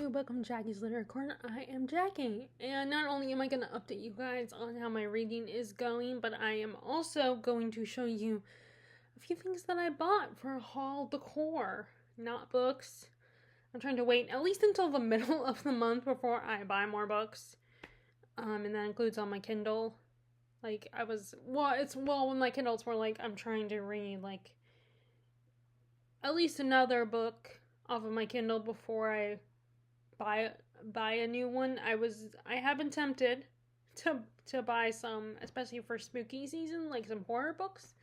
welcome to Jackie's Literary Corner. I am Jackie, and not only am I going to update you guys on how my reading is going, but I am also going to show you a few things that I bought for haul decor, not books. I'm trying to wait at least until the middle of the month before I buy more books, and that includes on my Kindle. When my Kindle's more like I'm trying to read like at least another book off of my Kindle before I buy a new one. I have been tempted to buy some, especially for spooky season, like some horror books.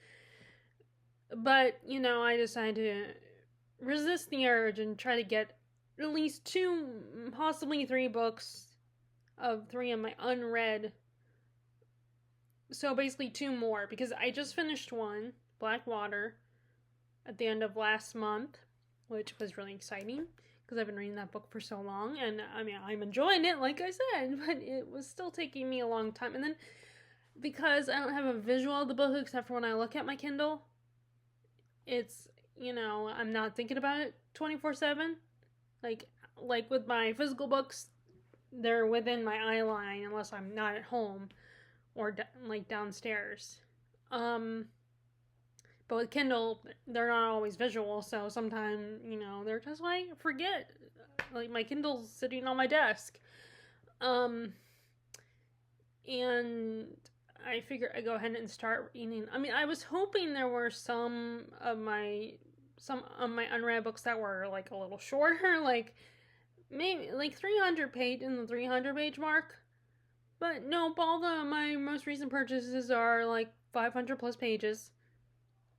But, I decided to resist the urge and try to get at least 2, possibly 3 books of 3 of my unread. So basically 2 more, because I just finished one, Blackwater, at the end of last month, which was really exciting because I've been reading that book for so long, and I'm enjoying it, like I said, but it was still taking me a long time. And then because I don't have a visual of the book except for when I look at my Kindle, it's, I'm not thinking about it 24/7. Like with my physical books, they're within my eye line unless I'm not at home or downstairs. But with Kindle, they're not always visual, so sometimes, they're just like, forget. Like, my Kindle's sitting on my desk. And I figured I'd go ahead and start reading. I was hoping there were some of my unread books that were, like, a little shorter, like, maybe, like, 300 page in the 300 page mark. But no, all my most recent purchases are, like, 500 plus pages.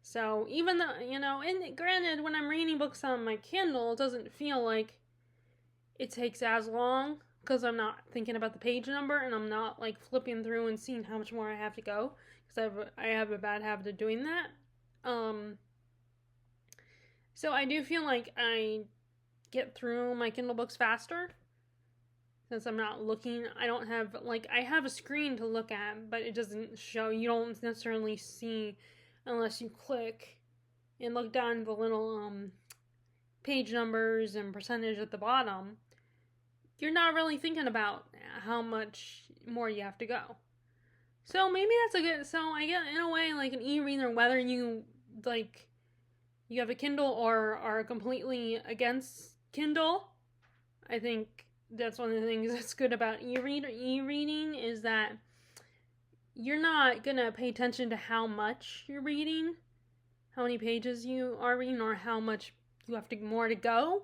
So even though, and granted, when I'm reading books on my Kindle, it doesn't feel like it takes as long because I'm not thinking about the page number and I'm not like flipping through and seeing how much more I have to go because I have a bad habit of doing that. So I do feel like I get through my Kindle books faster since I'm not looking. I don't have I have a screen to look at, but it doesn't show. You don't necessarily see unless you click and look down the little page numbers and percentage at the bottom. You're not really thinking about how much more you have to go. So maybe that's I get in a way like an e-reader, whether you you have a Kindle or are completely against Kindle. I think that's one of the things that's good about e-reading is that you're not gonna pay attention to how much you're reading, how many pages you are reading, or how much you have more to go.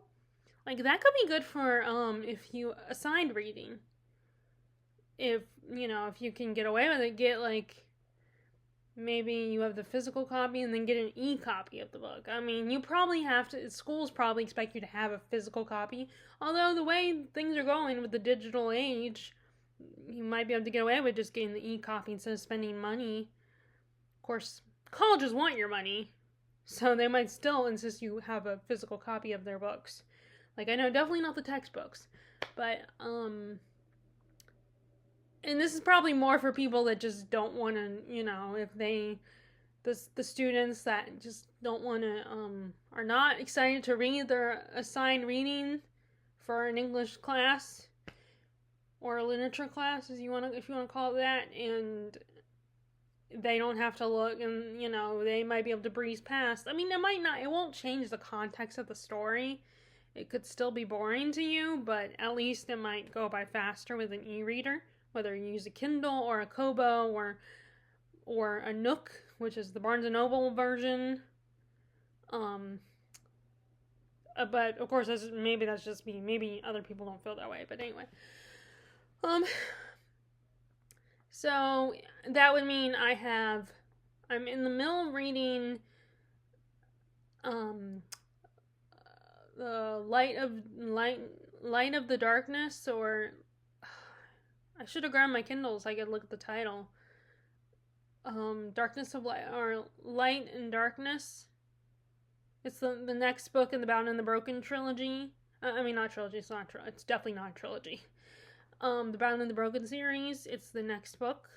Like, that could be good for if you assigned reading. If you can get away with it, get maybe you have the physical copy and then get an e-copy of the book. You probably have to. Schools probably expect you to have a physical copy. Although the way things are going with the digital age, you might be able to get away with just getting the e-copy instead of spending money. Of course, colleges want your money, so they might still insist you have a physical copy of their books. I know definitely not the textbooks, but and this is probably more for people that just don't want to, if the students that just don't want to are not excited to read their assigned reading for an English class or a literature class, if you want to call it that, and they don't have to look, and they might be able to breeze past. It won't change the context of the story. It could still be boring to you, but at least it might go by faster with an e-reader, whether you use a Kindle or a Kobo or a Nook, which is the Barnes & Noble version. But of course, maybe that's just me. Maybe other people don't feel that way, but anyway. So that would mean I'm in the middle of reading, the Light of the Darkness, or I should have grabbed my Kindle so I could look at the title. Darkness of Light, or Light and Darkness. It's the next book in the Bound and the Broken trilogy. Not trilogy. It's definitely not a trilogy. The Bound and the Broken series. It's the next book.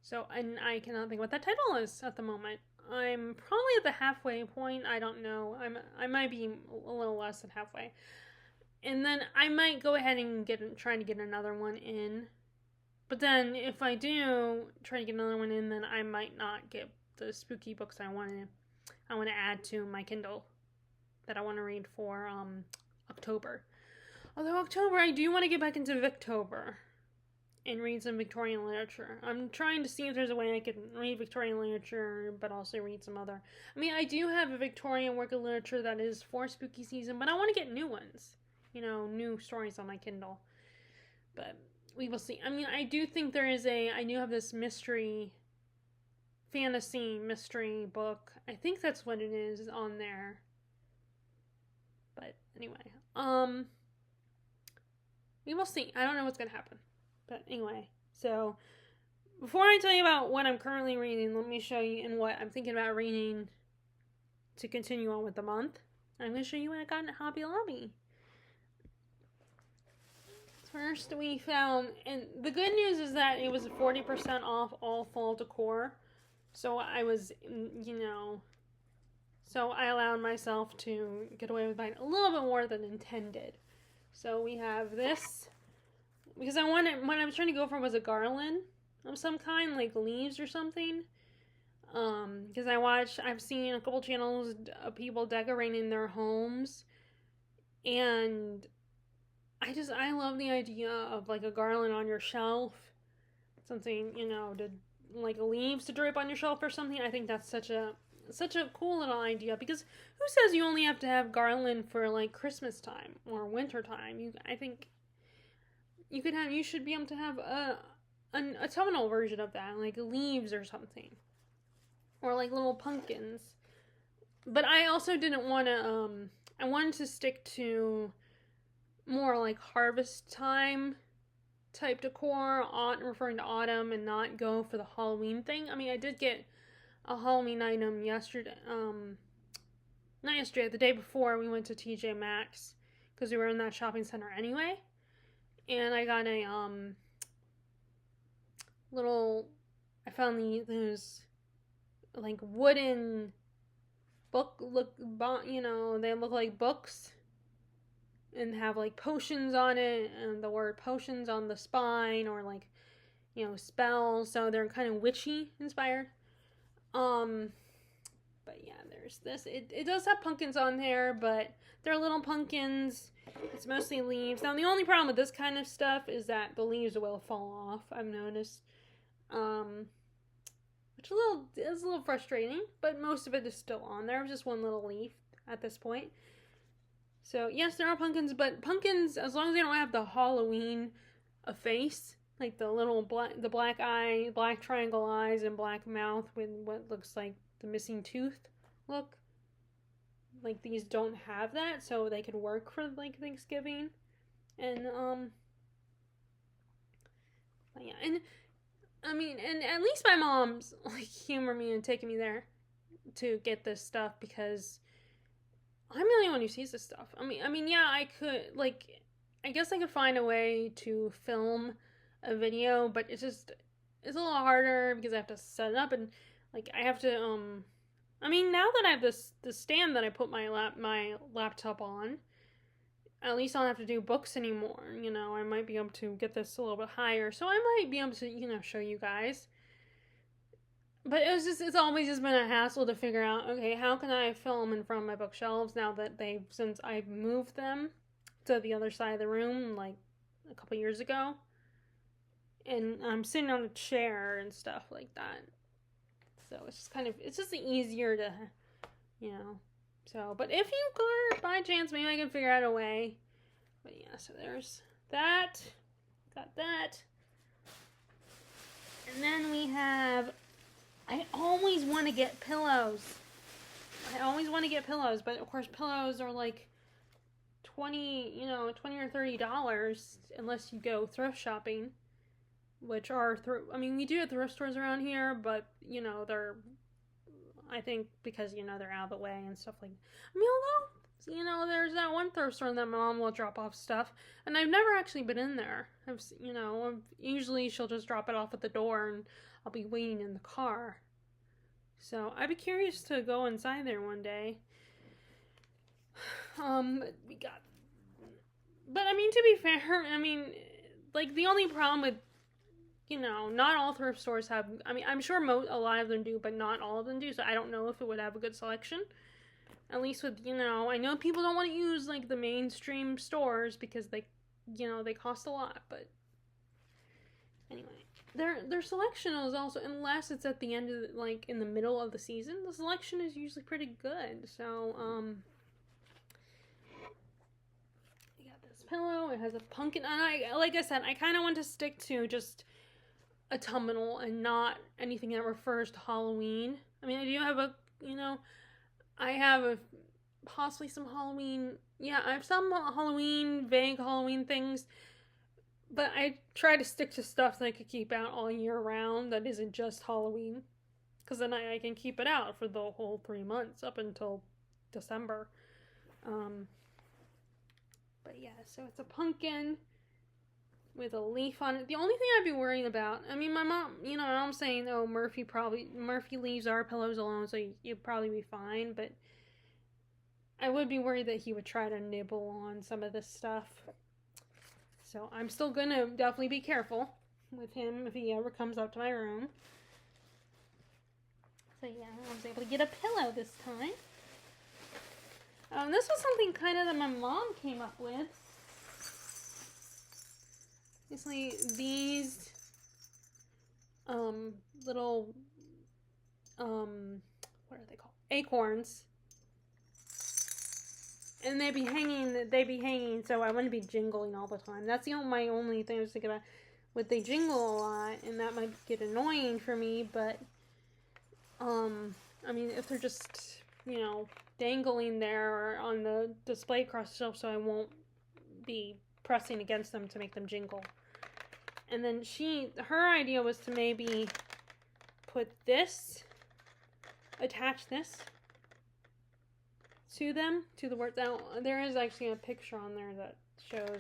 So, and I cannot think what that title is at the moment. I'm probably at the halfway point. I don't know. I might be a little less than halfway. And then I might go ahead and try to get another one in. But then if I do try to get another one in, then I might not get the spooky books I want to add to my Kindle that I want to read for October. Although October, I do want to get back into Victober and read some Victorian literature. I'm trying to see if there's a way I can read Victorian literature, but also read some other. I mean, I do have a Victorian work of literature that is for spooky season, but I want to get new ones. You know, new stories on my Kindle. But we will see. I mean, I do think I do have this fantasy mystery book. I think that's what it is on there. But anyway, we will see. I don't know what's going to happen. But anyway, so before I tell you about what I'm currently reading, let me show you and what I'm thinking about reading to continue on with the month. I'm going to show you what I got in Hobby Lobby. First, we found, and the good news is that it was 40% off all fall decor. So I was, so I allowed myself to get away with buying a little bit more than intended. So we have this. Because what I was trying to go for was a garland of some kind, like leaves or something. Because I've seen a couple channels of people decorating their homes. And I love the idea of like a garland on your shelf. Something, like leaves to drape on your shelf or something. I think that's such a cool little idea. Because who says you only have to have garland for like Christmas time or winter time? I think you should be able to have a autumnal version of that, like leaves or something, or like little pumpkins. But I also didn't want to. I wanted to stick to more like harvest time type decor, referring to autumn, and not go for the Halloween thing. I mean, I did get a Halloween item yesterday. Not yesterday, the day before we went to TJ Maxx because we were in that shopping center anyway. And I got a I found those like wooden they look like books and have like potions on it and the word potions on the spine, or like, spells, so they're kind of witchy inspired. But yeah, there's this. It does have pumpkins on there, but they're little pumpkins. It's mostly leaves. Now, the only problem with this kind of stuff is that the leaves will fall off, I've noticed. Which is a little frustrating, but most of it is still on there. Just one little leaf at this point. So, yes, there are pumpkins, but pumpkins, as long as they don't have the Halloween face, like the little black eye, black triangle eyes, and black mouth with what looks like the missing tooth look. Like, these don't have that, so they could work for, like, Thanksgiving. And, but yeah, and, I mean, and at least my mom's, like, humoring me and taking me there to get this stuff, because I'm the only one who sees this stuff. I mean, yeah, I could, like, I guess I could find a way to film a video, but it's a little harder because I have to set it up, and, like, I have to, I mean, now that I have this stand that I put my laptop on, at least I don't have to do books anymore. I might be able to get this a little bit higher, so I might be able to, show you guys. But it's always just been a hassle to figure out, okay, how can I film in front of my bookshelves now that since I've moved them to the other side of the room, like, a couple years ago. And I'm sitting on a chair and stuff like that. So it's just easier to, so, but if you could, by chance, maybe I can figure out a way. But yeah, so there's that. Got that. And then we have, I always want to get pillows. But of course pillows are like $20 or $30 unless you go thrift shopping. Which are we do have thrift stores around here, but, they're, I think, because, they're out of the way and stuff like, although, there's that one thrift store that my mom will drop off stuff, and I've never actually been in there. Usually she'll just drop it off at the door, and I'll be waiting in the car. So I'd be curious to go inside there one day. We got, but I mean, to be fair, I mean, like the only problem with, not all thrift stores have. I mean, I'm sure a lot of them do, but not all of them do. So I don't know if it would have a good selection. At least with, I know people don't want to use like the mainstream stores because they cost a lot. But anyway, their selection is also, unless it's at the end of like in the middle of the season, the selection is usually pretty good. So you got this pillow. It has a pumpkin, and like I said, I kind of want to stick to just autumnal and not anything that refers to Halloween. I mean, I do have I have possibly some Halloween. Yeah, I have some vague Halloween things. But I try to stick to stuff that I could keep out all year round that isn't just Halloween. Because then I can keep it out for the whole 3 months up until December. But yeah, so it's a pumpkin with a leaf on it. The only thing I'd be worrying about, I mean, my mom, I'm saying, oh, Murphy leaves our pillows alone, so you'd probably be fine, but I would be worried that he would try to nibble on some of this stuff. So I'm still going to definitely be careful with him if he ever comes up to my room. So yeah, I was able to get a pillow this time. This was something kind of that my mom came up with. Basically, these little what are they called? Acorns. And they'd be hanging, so I wouldn't be jingling all the time. That's my only thing I was thinking about. Would they jingle a lot, and that might get annoying for me, but, I mean, if they're just, dangling there or on the display across the shelf, so I won't be pressing against them to make them jingle. And then her idea was to maybe attach this to them, to the words. Now, there is actually a picture on there that shows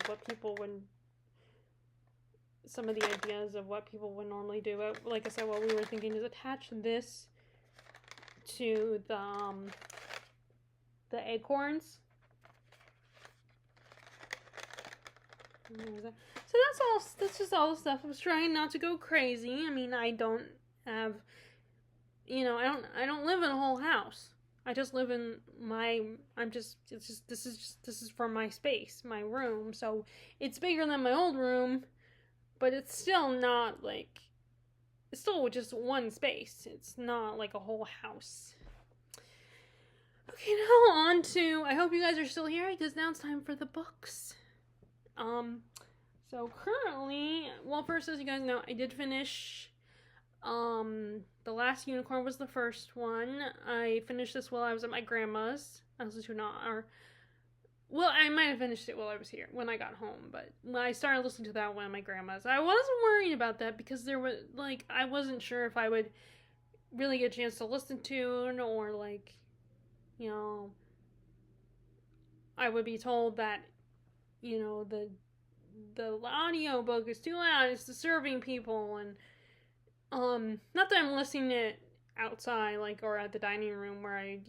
some of the ideas of what people would normally do. But like I said, what we were thinking is attach this to the acorns. So that's just all the stuff. I was trying not to go crazy. I mean, I don't have, I don't live in a whole house. I just live in this is for my space, my room. So it's bigger than my old room, but it's still not like, it's still just one space. It's not like a whole house. Okay, now on to, I hope you guys are still here because now it's time for the books. So currently, well, first, as you guys know, I did finish, The Last Unicorn was the first one. I finished this while I was at my grandma's. I might have finished it while I was here, when I got home, but I started listening to that one at my grandma's. I wasn't worried about that because I wasn't sure if I would really get a chance to listen to it, or I would be told that, the audio book is too loud, it's disturbing people, and not that I'm listening to it outside, or at the dining room where I,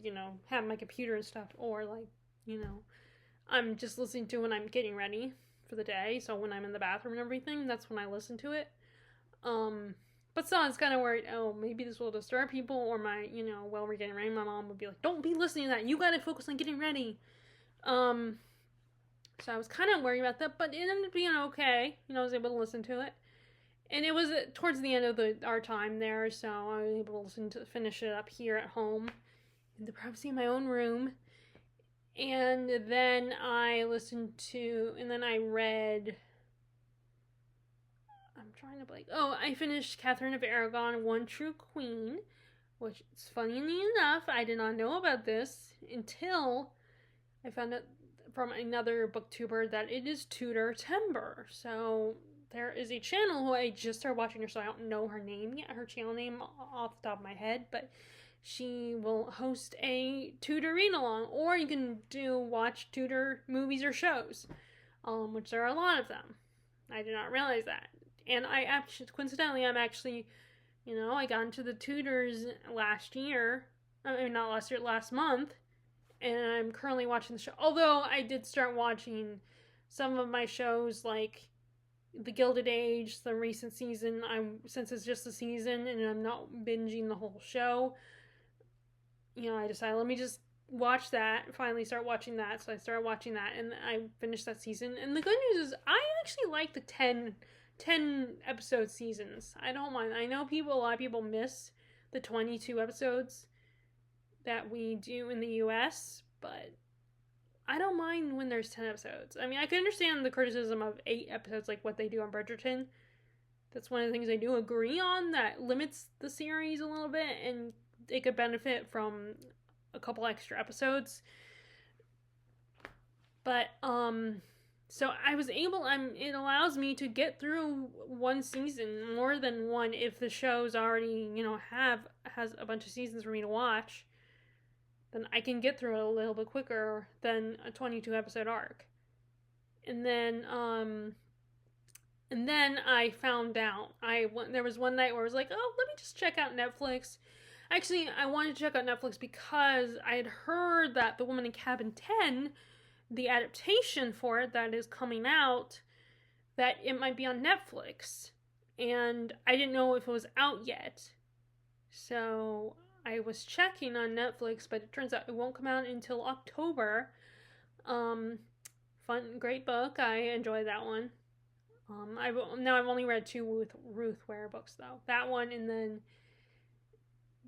have my computer and stuff, or I'm just listening to when I'm getting ready for the day. So when I'm in the bathroom and everything, that's when I listen to it. But still, I was kind of worried, oh, maybe this will disturb people, or while we're getting ready, my mom would be like, don't be listening to that, you gotta focus on getting ready. So I was kind of worried about that, but it ended up being okay. I was able to listen to it. And it was towards the end of our time there, so I was able to finish it up here at home in the privacy of my own room. And then I read, I finished Catherine of Aragon, One True Queen, which is funny enough, I did not know about this until I found out from another booktuber that it is Tudor Timber. So there is a channel who I just started watching her, so I don't know her name yet, her channel name off the top of my head, but she will host a Tudor read-along, or you can watch Tudor movies or shows, which there are a lot of them. I did not realize that. And coincidentally, I'm actually, I got into the Tudors last year. I mean, not last year, last month. And I'm currently watching the show. Although I did start watching some of my shows like The Gilded Age, the recent season. Since it's just a season and I'm not binging the whole show, I decided let me just watch that. Finally, start watching that. So I started watching that, and I finished that season. And the good news is, I actually like the 10 episode seasons. I don't mind. I know a lot of people miss the 22 episodes that we do in the US, but I don't mind when there's 10 episodes. I mean, I can understand the criticism of 8 episodes, like what they do on Bridgerton. That's one of the things I do agree on, that limits the series a little bit, and it could benefit from a couple extra episodes. But, so I was able, it allows me to get through one season, more than one, if the show's already, has a bunch of seasons for me to watch. Then I can get through it a little bit quicker than a 22 episode arc. And then I found out, there was one night where I was like, oh, let me just check out Netflix. Actually, I wanted to check out Netflix because I had heard that The Woman in Cabin 10, the adaptation for it that is coming out, that it might be on Netflix. And I didn't know if it was out yet. So I was checking on Netflix, but it turns out it won't come out until October. Great book. I enjoyed that one. I've only read 2 Ruth Ware books though. That one, and then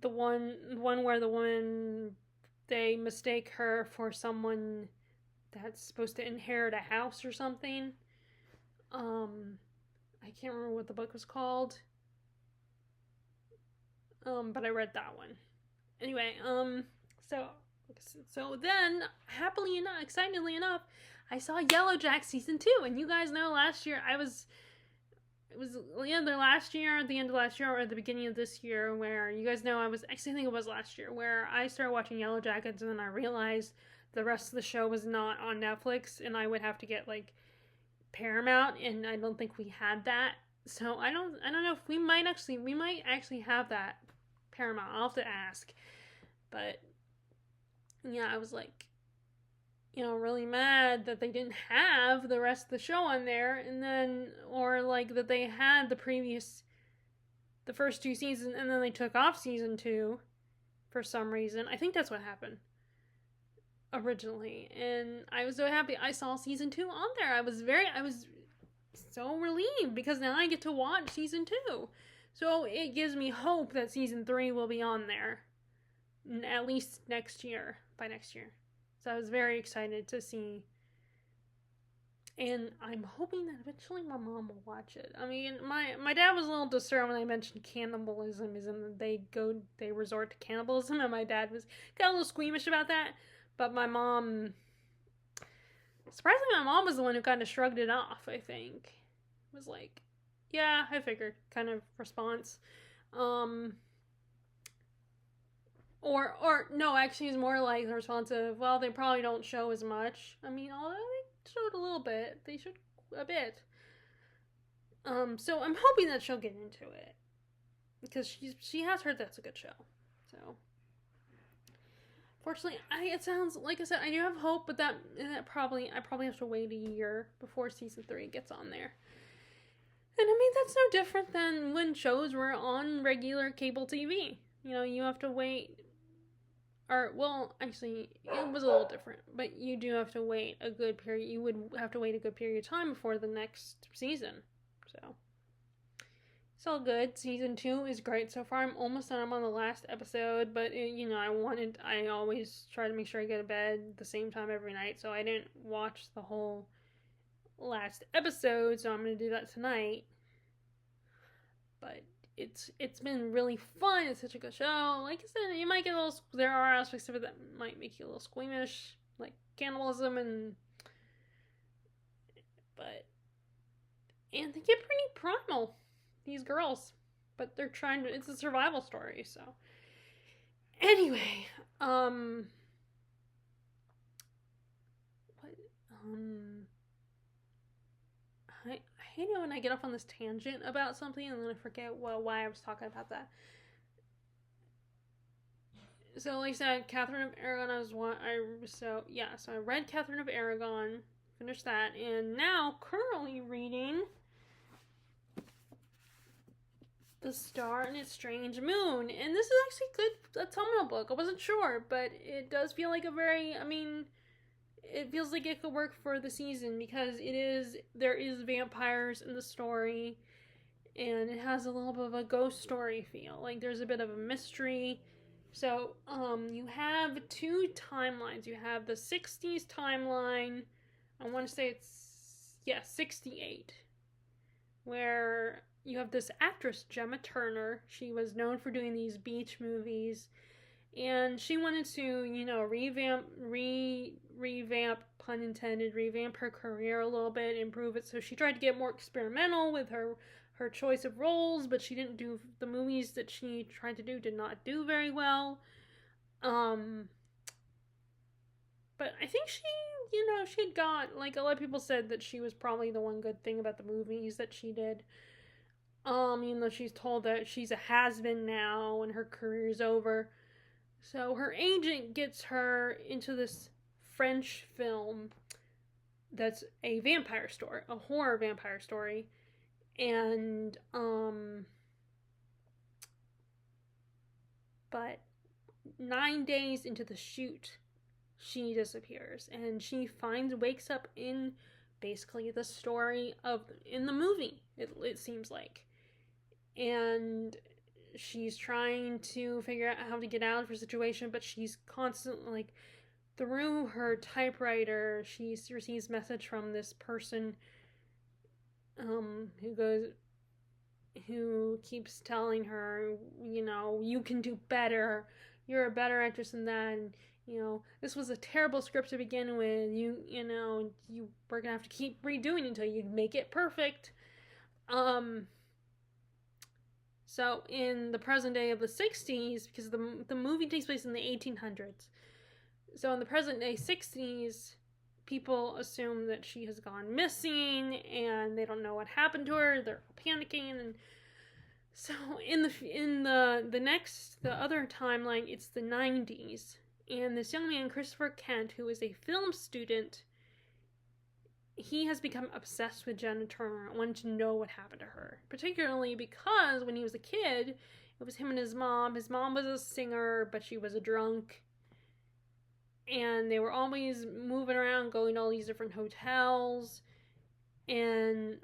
the one where the woman, they mistake her for someone that's supposed to inherit a house or something. I can't remember what the book was called. But I read that one. Anyway, so then, happily enough, excitedly enough, I saw Yellowjack season 2, and you guys know last year it was either last year, at the end of last year, or at the beginning of this year, where you guys know I think it was last year, where I started watching Yellowjackets, and then I realized the rest of the show was not on Netflix, and I would have to get like Paramount, and I don't think we had that. So I don't know if we might actually have that Paramount. I'll have to ask. But yeah, I was like, really mad that they didn't have the rest of the show on there, and then, or like that they had the first 2 seasons, and then they took off season 2 for some reason. I think that's what happened originally, and I was so happy I saw season 2 on there. I was so relieved, because now I get to watch season 2. So it gives me hope that season 3 will be on there, at least by next year. So I was very excited to see. And I'm hoping that eventually my mom will watch it. I mean, my dad was a little disturbed when I mentioned cannibalism, they resort to cannibalism, and my dad got a little squeamish about that. But surprisingly, my mom was the one who kind of shrugged it off, I think. Was like, yeah, I figured, kind of response. Or no, actually it's more like the response of, well, they probably don't show as much. I mean, although they showed a little bit, they showed a bit. So I'm hoping that she'll get into it, because she has heard that's a good show. So fortunately, it sounds like I said, I do have hope, but I probably have to wait a year before season 3 gets on there. And I mean, that's no different than when shows were on regular cable TV. You have to wait. Actually, it was a little different, but you do have to wait a good period. You would have to wait a good period of time before the next season. So it's all good. Season 2 is great so far. I'm almost done. I'm on the last episode, but I always try to make sure I go to bed the same time every night, so I didn't watch the whole last episode, so I'm going to do that tonight. But it's been really fun. It's such a good show. Like I said, you might get there are aspects of it that might make you a little squeamish, like cannibalism, and they get pretty primal, these girls, but they're trying to, it's a survival story. So anyway, I hate it when I get off on this tangent about something and then I forget why I was talking about that. So, like I said, Catherine of Aragon. So I read Catherine of Aragon, finished that, and now currently reading The Star and Its Strange Moon. And this is actually good autumnal book. I wasn't sure, but it does feel like it feels like it could work for the season because there is vampires in the story, and it has a little bit of a ghost story feel. Like there's a bit of a mystery. So, you have two timelines. You have the 60s timeline. I want to say it's 68, where you have this actress, Gemma Turner. She was known for doing these beach movies, and she wanted to, revamp, pun intended, revamp her career a little bit, improve it. So she tried to get more experimental with her choice of roles, but she didn't do the movies that she tried to do did not do very well. But I think she had got, like, a lot of people said that she was probably the one good thing about the movies that she did. Even though she's told that she's a has-been now and her career's over. So her agent gets her into this French film that's a vampire story, a horror vampire story. And, but 9 days into the shoot, she disappears, and she wakes up in basically the story in the movie, it seems like. And she's trying to figure out how to get out of her situation, but she's constantly, like, through her typewriter, she receives message from this person who keeps telling her, you can do better. You're a better actress than that. And, this was a terrible script to begin with. You we're gonna have to keep redoing until you make it perfect. So in the present day of the 60s, because the movie takes place in the 1800s. So in the present day 60s, people assume that she has gone missing and they don't know what happened to her. They're panicking, and so in the other timeline, it's the 90s, and this young man, Christopher Kent, who is a film student, he has become obsessed with Jenna Turner and wanted to know what happened to her, particularly because when he was a kid, it was him and his mom. His mom was a singer, but she was a drunk. And they were always moving around, going to all these different hotels. And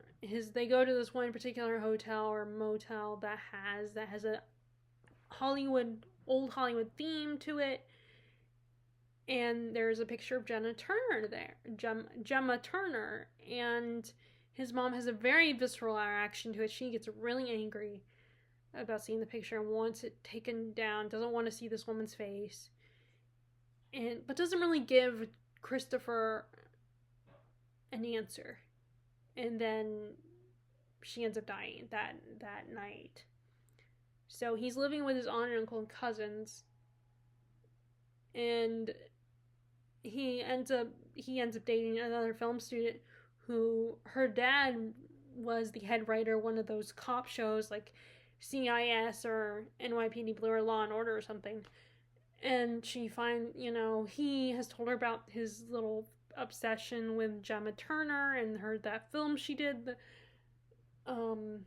they go to this one particular hotel or motel that has a old Hollywood theme to it. And there's a picture of Jenna Turner there, Gemma Turner. And his mom has a very visceral reaction to it. She gets really angry about seeing the picture and wants it taken down, doesn't want to see this woman's face. But doesn't really give Christopher an answer. And then she ends up dying that night. So he's living with his aunt and uncle and cousins. And he ends up dating another film student who, her dad was the head writer of one of those cop shows like CIS or NYPD Blue or Law and Order or something. And he has told her about his little obsession with Gemma Turner and that film she did, the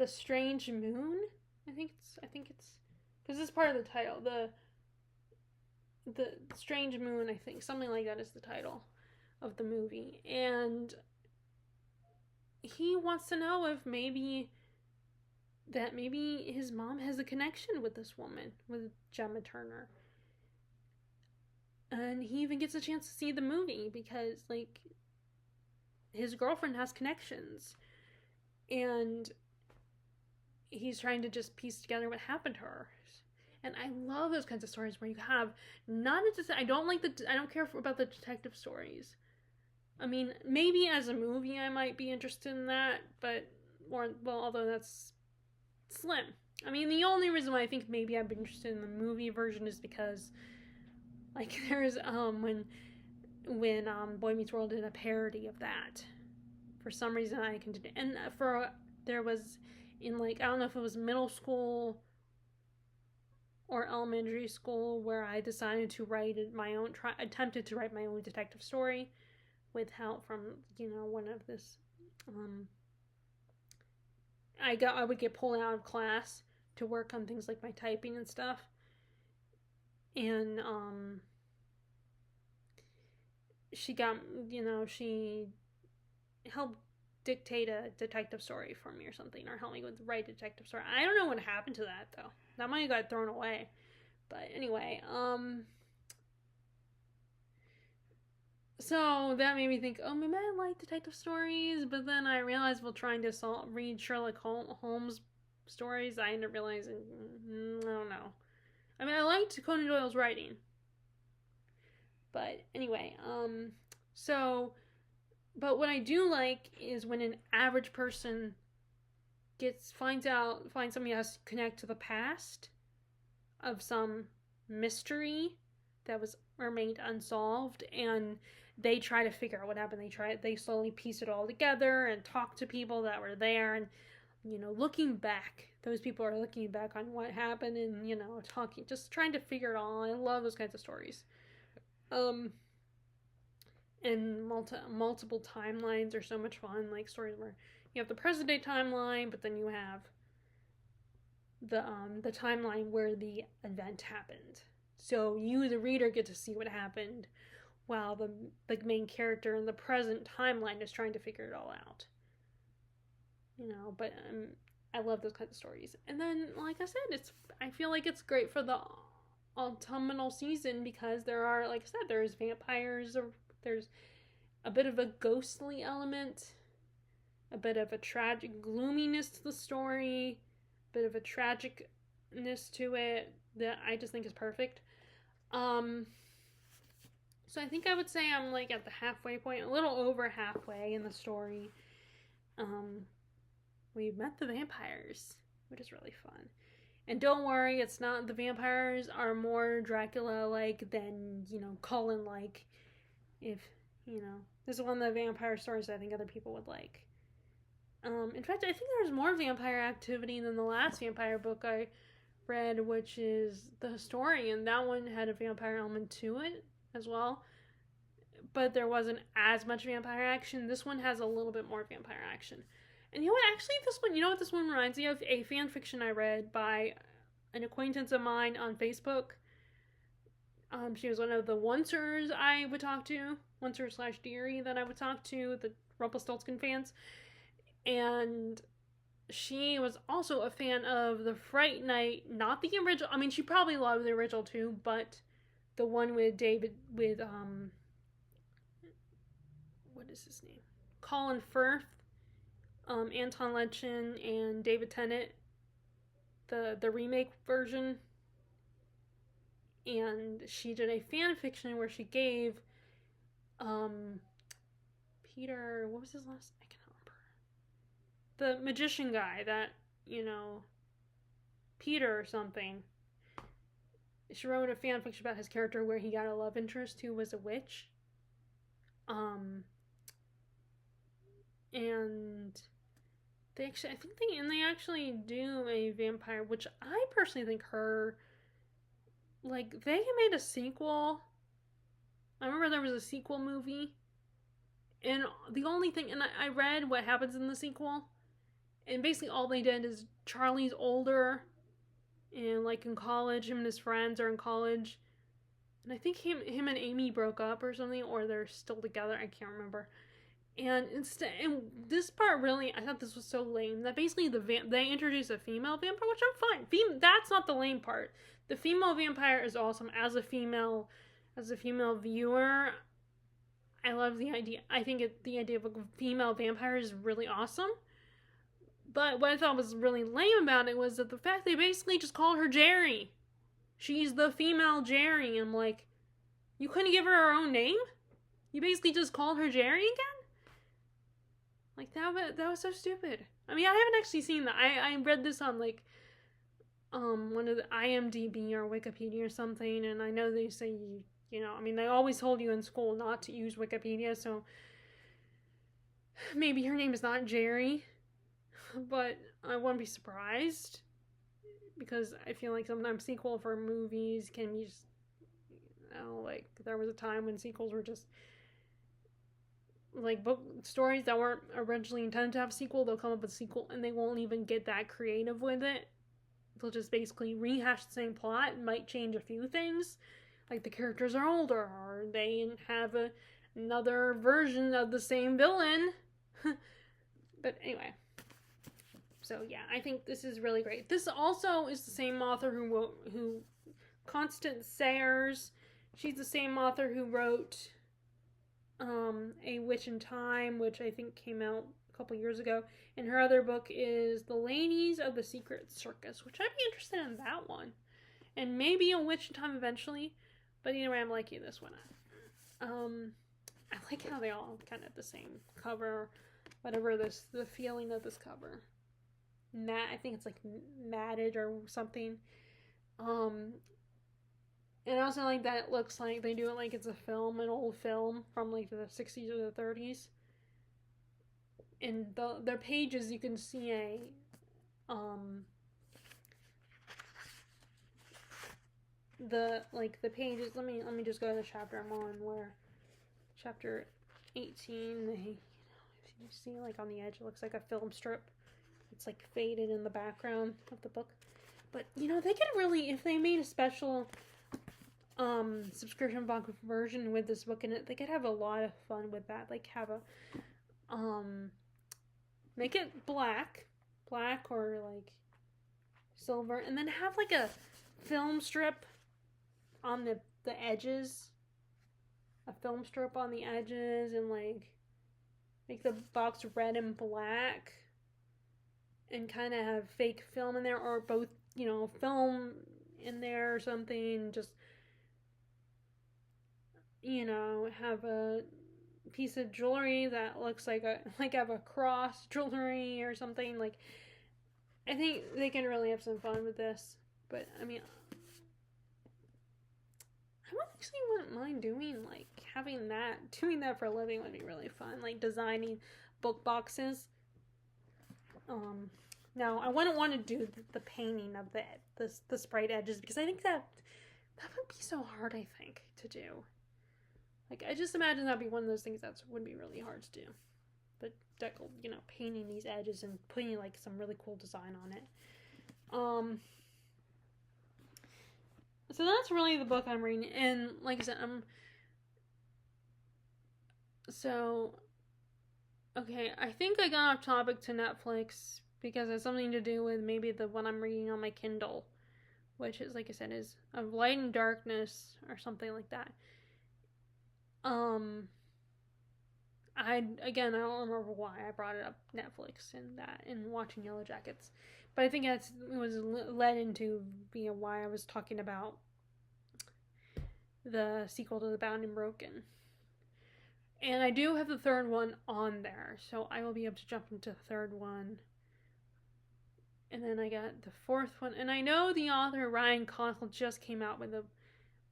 Strange Moon. I think it's because it's part of the title. The Strange Moon, I think, something like that is the title of the movie. And he wants to know if maybe his mom has a connection with this woman, with Gemma Turner. And he even gets a chance to see the movie because, like, his girlfriend has connections. And he's trying to just piece together what happened to her. And I love those kinds of stories where you have I don't care about the detective stories. I mean, maybe as a movie I might be interested in that, although that's slim. I mean, the only reason why I think maybe I'd be interested in the movie version is because, like, there's when Boy Meets World did a parody of that for some reason I continued. And there was in like, I don't know if it was middle school or elementary school where I decided to write my own, attempted to write my own detective story with help from, one of this, I would get pulled out of class to work on things like my typing and stuff. And, she got, she helped dictate a detective story for me or something, or help me with the right detective story. I don't know what happened to that, though. That might have got thrown away. But anyway, so that made me think, oh, maybe I like detective stories, but then I realized while trying to read Sherlock Holmes stories, I ended up realizing, I don't know. I mean, I liked Conan Doyle's writing. But anyway, but what I do like is when an average person finds somebody has to connect to the past of some mystery that remained unsolved, and they try to figure out what happened. They slowly piece it all together and talk to people that were there, and looking back, those people are looking back on what happened and talking, just trying to figure it all. I love those kinds of stories. And multiple timelines are so much fun, like stories where you have the present day timeline, but then you have the timeline where the event happened. So you, the reader, get to see what happened while the main character in the present timeline is trying to figure it all out. But I love those kinds of stories. And then, like I said, I feel like it's great for the autumnal season because there are, like I said, there's vampires, there's a bit of a ghostly element, a bit of a tragic gloominess to the story, a bit of a tragicness to it that I just think is perfect. So I think I would say I'm like at the halfway point, a little over halfway in the story. We've met the vampires, which is really fun. And don't worry, it's not, the vampires are more Dracula-like than, Cullen-like. If, this is one of the vampire stories I think other people would like. In fact, I think there's more vampire activity than the last vampire book I read, which is The Historian. That one had a vampire element to it as well. But there wasn't as much vampire action. This one has a little bit more vampire action. And you know what? Actually, what this one reminds me of? A fan fiction I read by an acquaintance of mine on Facebook. She was one of the oncers I would talk to. Oncer/Deary that I would talk to, the Rumpelstiltskin fans. And she was also a fan of the Fright Night, not the original. I mean, she probably loved the original too, but the one with what is his name? Colin Firth, Anton Yelchin, and David Tennant, the remake version. And she did a fan fiction where she gave Peter, what was his last? I cannot remember. The magician guy that, Peter or something. She wrote a fan fiction about his character where he got a love interest who was a witch. And they actually do a vampire, which I personally think they made a sequel. I remember there was a sequel movie, and the only thing, and I read what happens in the sequel, and basically all they did is Charlie's older, and like in college, him and his friends are in college, and I think him and Amy broke up or something, or they're still together, I can't remember. And this part really, I thought this was so lame, that basically they introduced a female vampire, which I'm fine. That's not the lame part. The female vampire is awesome. As a female viewer, I love the idea. I think the idea of a female vampire is really awesome. But what I thought was really lame about it was that the fact they basically just called her Jerry. She's the female Jerry. I'm like, you couldn't give her own name? You basically just called her Jerry again? Like, that was so stupid. I mean, I haven't actually seen that. I read this on, like, one of the IMDb or Wikipedia or something, and I know they say, I mean, they always told you in school not to use Wikipedia, so Maybe her name is not Jerry, but I wouldn't be surprised because I feel like sometimes sequel for movies can be just, like there was a time when sequels were just like book stories that weren't originally intended to have a sequel. They'll come up with a sequel and they won't even get that creative with it. They'll just basically rehash the same plot, might change a few things, like the characters are older or they have another version of the same villain. But anyway, so yeah, I think this is really great. This also is the same author who Constance Sayers. She's the same author who wrote A Witch in Time, which I think came out a couple years ago. And her other book is The Ladies of the Secret Circus, which I'd be interested in that one. And maybe A Witch in Time eventually. But either way, I'm liking this one. I like how they all kind of have the same cover, whatever the feeling of this cover. I think it's like matted or something. And I also like that it looks like they do it like it's a film, an old film from like the 60s or the 30s. And their pages, you can see the pages. Let me just go to the chapter I'm on, where chapter 18, if you see like on the edge, it looks like a film strip. It's like faded in the background of the book. But they could really, if they made a special subscription box version with this book in it, they could have a lot of fun with that. Like have a make it black or like silver, and then have like a film strip on the edges, a film strip on the edges, and like make the box red and black, and kind of have fake film in there, or both, film in there or something. Just have a piece of jewelry that looks like have a cross jewelry or something. Like, I think they can really have some fun with this. But I mean, I wouldn't mind doing doing that for a living would be really fun. Like designing book boxes. Now I wouldn't want to do the painting of the sprite edges, because I think that would be so hard, I think, to do. Like, I just imagine that'd be one of those things that would be really hard to do. But, painting these edges and putting, like, some really cool design on it. So that's really the book I'm reading. And, like I said, okay, I think I got off topic to Netflix because it has something to do with maybe the one I'm reading on my Kindle, which is, like I said, is Of Light and Darkness or something like that. I don't remember why I brought it up, Netflix and watching Yellow Jackets, but I think it was led into why I was talking about the sequel to The Bound and Broken. And I do have the third one on there, so I will be able to jump into the third one. And then I got the fourth one, and I know the author Ryan Conkle just came out with a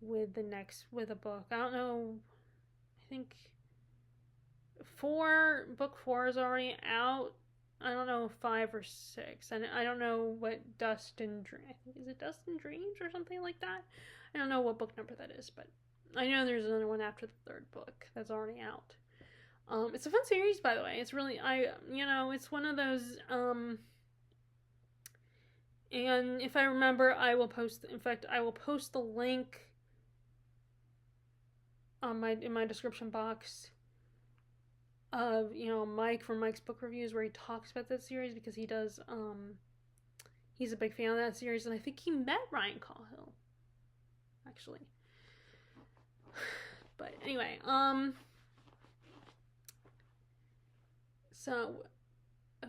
book. I don't know. I think book 4 is already out. I don't know 5 or 6, and I don't know what Dust and Dreams. Is it Dust and Dreams or something like that? I don't know what book number that is, but I know there's another one after the third book that's already out. It's a fun series, by the way. It's really it's one of those. And if I remember, I will post the link in my description box of Mike from Mike's Book Reviews, where he talks about that series, because he does he's a big fan of that series, and I think he met Ryan Cahill actually. But anyway, so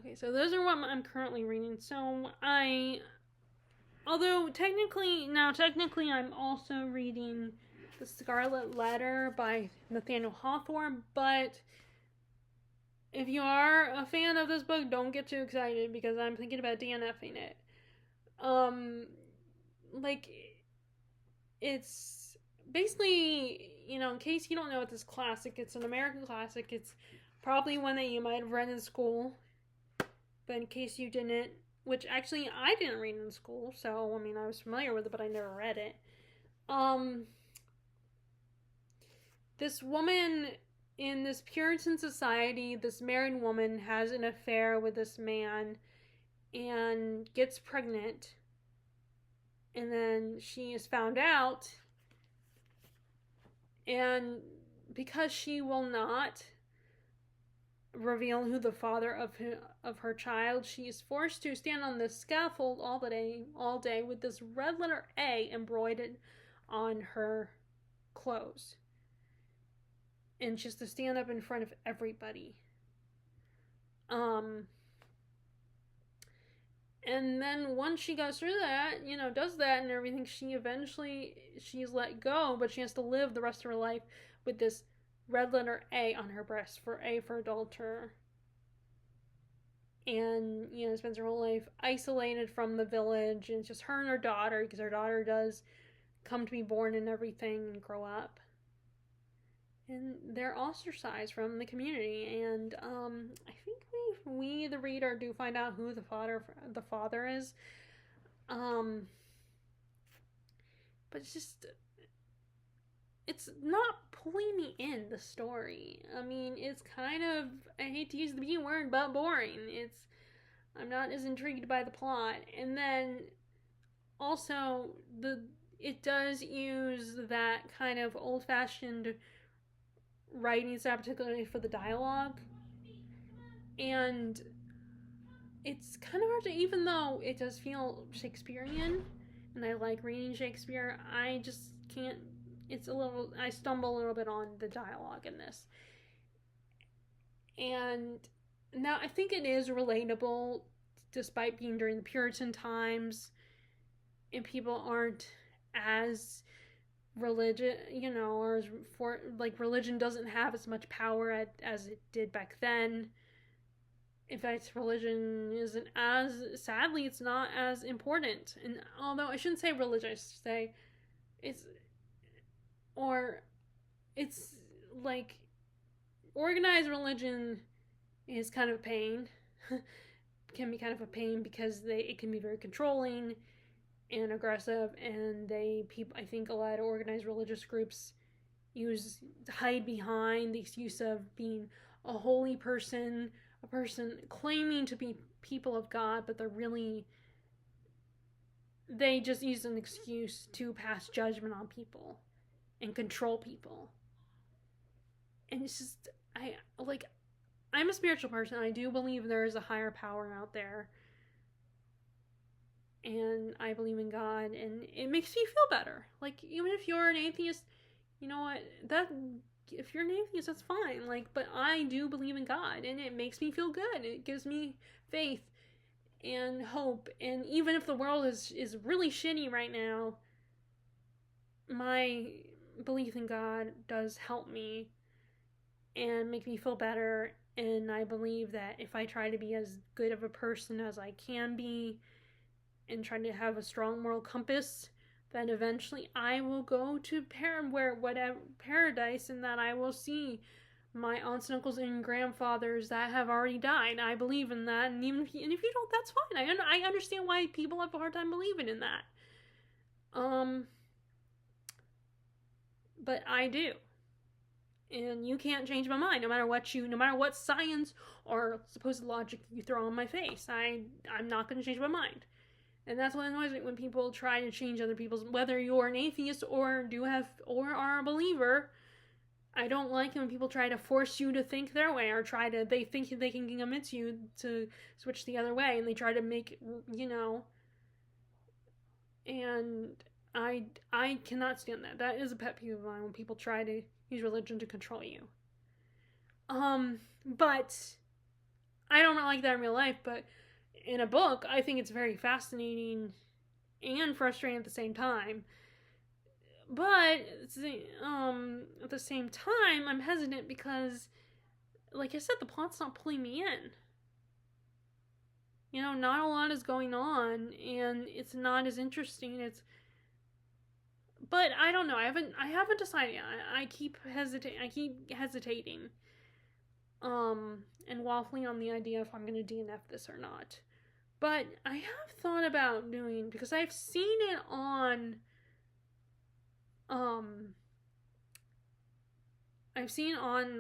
those are what I'm currently reading. So technically I'm also reading The Scarlet Letter by Nathaniel Hawthorne, but if you are a fan of this book, don't get too excited, because I'm thinking about DNFing it. It's basically, in case you don't know, it's this classic. It's an American classic. It's probably one that you might have read in school, but in case you didn't, which actually I didn't read in school, so I mean I was familiar with it, but I never read it. This woman in this Puritan society, this married woman has an affair with this man and gets pregnant, and then she is found out, and because she will not reveal who the father of her child, she is forced to stand on the scaffold all day with this red letter A embroidered on her clothes, and just to stand up in front of everybody. And then once she goes through that, does that and everything, she's let go, but she has to live the rest of her life with this red letter A on her breast, for A for adulterer. And, spends her whole life isolated from the village, and it's just her and her daughter, because her daughter does come to be born and everything and grow up. And they're ostracized from the community, and I think we the reader do find out who the father is, but it's not pulling me in the story. I mean, it's kind of, I hate to use the B word, but boring. I'm not as intrigued by the plot, and then also it does use that kind of old-fashioned writing style, particularly for the dialogue, and it's kind of hard to, even though it does feel Shakespearean and I like reading Shakespeare, I just can't, I stumble a little bit on the dialogue in this. And now I think it is relatable, despite being during the Puritan times and people aren't as religion, or religion doesn't have as much power as it did back then. In fact, religion isn't sadly, it's not as important. And although I shouldn't say religion, I should say it's like organized religion is kind of a pain. Can be kind of a pain because it can be very controlling and aggressive, and I think a lot of organized religious groups hide behind the excuse of being a holy person, a person claiming to be people of God, but they just use an excuse to pass judgment on people and control people. And it's just, I'm a spiritual person. I do believe there is a higher power out there, and I believe in God, and it makes me feel better. Like, even if you're an atheist, you know what, if you're an atheist, that's fine. But I do believe in God, and it makes me feel good. It gives me faith and hope. And even if the world is really shitty right now, my belief in God does help me and make me feel better. And I believe that if I try to be as good of a person as I can be and try to have a strong moral compass, then eventually I will go to paradise, and that I will see my aunts and uncles and grandfathers that have already died. I believe in that, and if you don't, that's fine. I understand why people have a hard time believing in that. But I do. And you can't change my mind, no matter what science or supposed logic you throw in my face. I'm not going to change my mind. And that's what annoys me when people try to change other people's, whether you're an atheist or are a believer. I don't like it when people try to force you to think their way, or they think they can convince you to switch the other way, and they try to make, and I cannot stand that. That is a pet peeve of mine, when people try to use religion to control you. But I don't like that in real life, but in a book, I think it's very fascinating and frustrating at the same time. But at the same time, I'm hesitant because, like I said, the plot's not pulling me in. Not a lot is going on, and it's not as interesting. But I don't know. I haven't decided yet. I keep hesitating. and waffling on the idea if I'm going to DNF this or not. But I have thought about doing, because I've seen it on,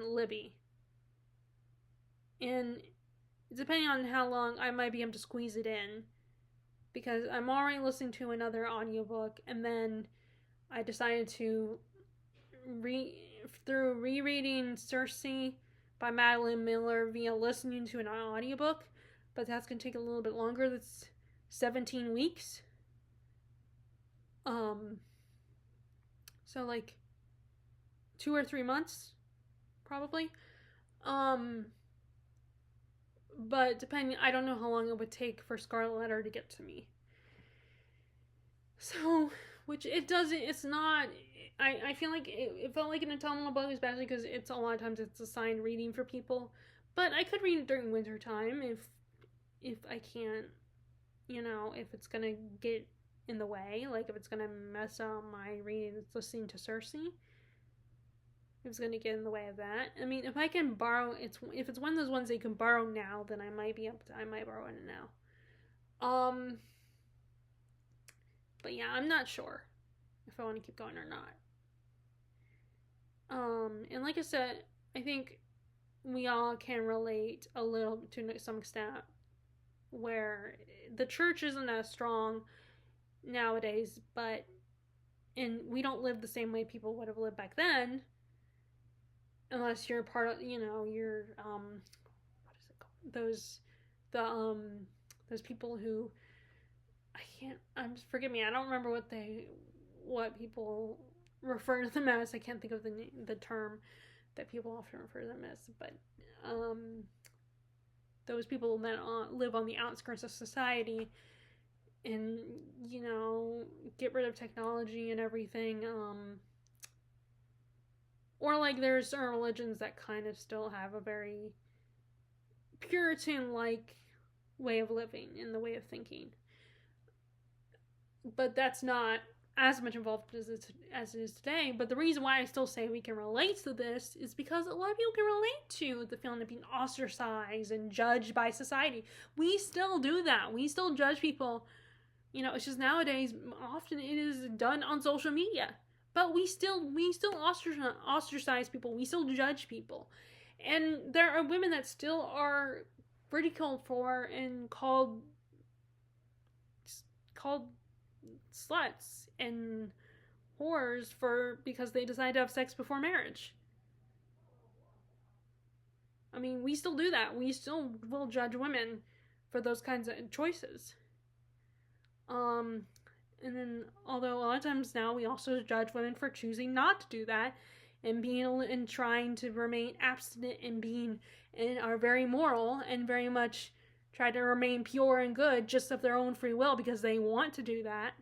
Libby. And depending on how long, I might be able to squeeze it in. Because I'm already listening to another audiobook, and then I decided to, through rereading Circe by Madeline Miller via listening to an audiobook, but that's going to take a little bit longer. That's 17 weeks. So like 2 or 3 months, probably. But depending, I don't know how long it would take for Scarlet Letter to get to me. So, which it doesn't, it's not, I feel like it felt like an autumnal book, especially because it's a lot of times it's assigned reading for people. But I could read it during winter time if I can't, if it's gonna get in the way, like if it's gonna mess up my reading, listening to Circe. If it's gonna get in the way of that. I mean, if I can borrow, if it's one of those ones that you can borrow now, then I might borrow it now. But yeah, I'm not sure if I want to keep going or not. And like I said, I think we all can relate a little to some extent where the church isn't as strong nowadays, and we don't live the same way people would have lived back then, unless you're part of, you're, what is it called? Those people who, forgive me, I don't remember what people refer to them as. I can't think of the term that people often refer to them as, but, those people that live on the outskirts of society and, get rid of technology and everything, or like there's certain religions that kind of still have a very Puritan-like way of living and the way of thinking. But that's not as much involved as it is today. But the reason why I still say we can relate to this is because a lot of people can relate to the feeling of being ostracized and judged by society. We still do that. We still judge people. It's just nowadays, often it is done on social media. But we still ostracize people. We still judge people. And there are women that still are ridiculed for and called sluts and whores because they decide to have sex before marriage. I mean, we still do that. We still will judge women for those kinds of choices. And then, although a lot of times now we also judge women for choosing not to do that and trying to remain abstinent and are very moral and very much try to remain pure and good just of their own free will because they want to do that.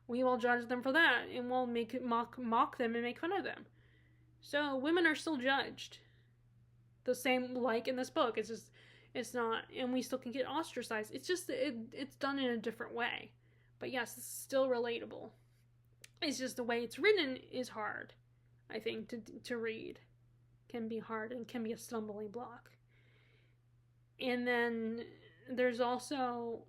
We will judge them for that and we'll mock them and make fun of them. So women are still judged. The same like in this book. It's not, and we still can get ostracized. It's just it's done in a different way. But yes, it's still relatable. It's just the way it's written is hard, I think, to read. Can be hard and can be a stumbling block. And then there's also,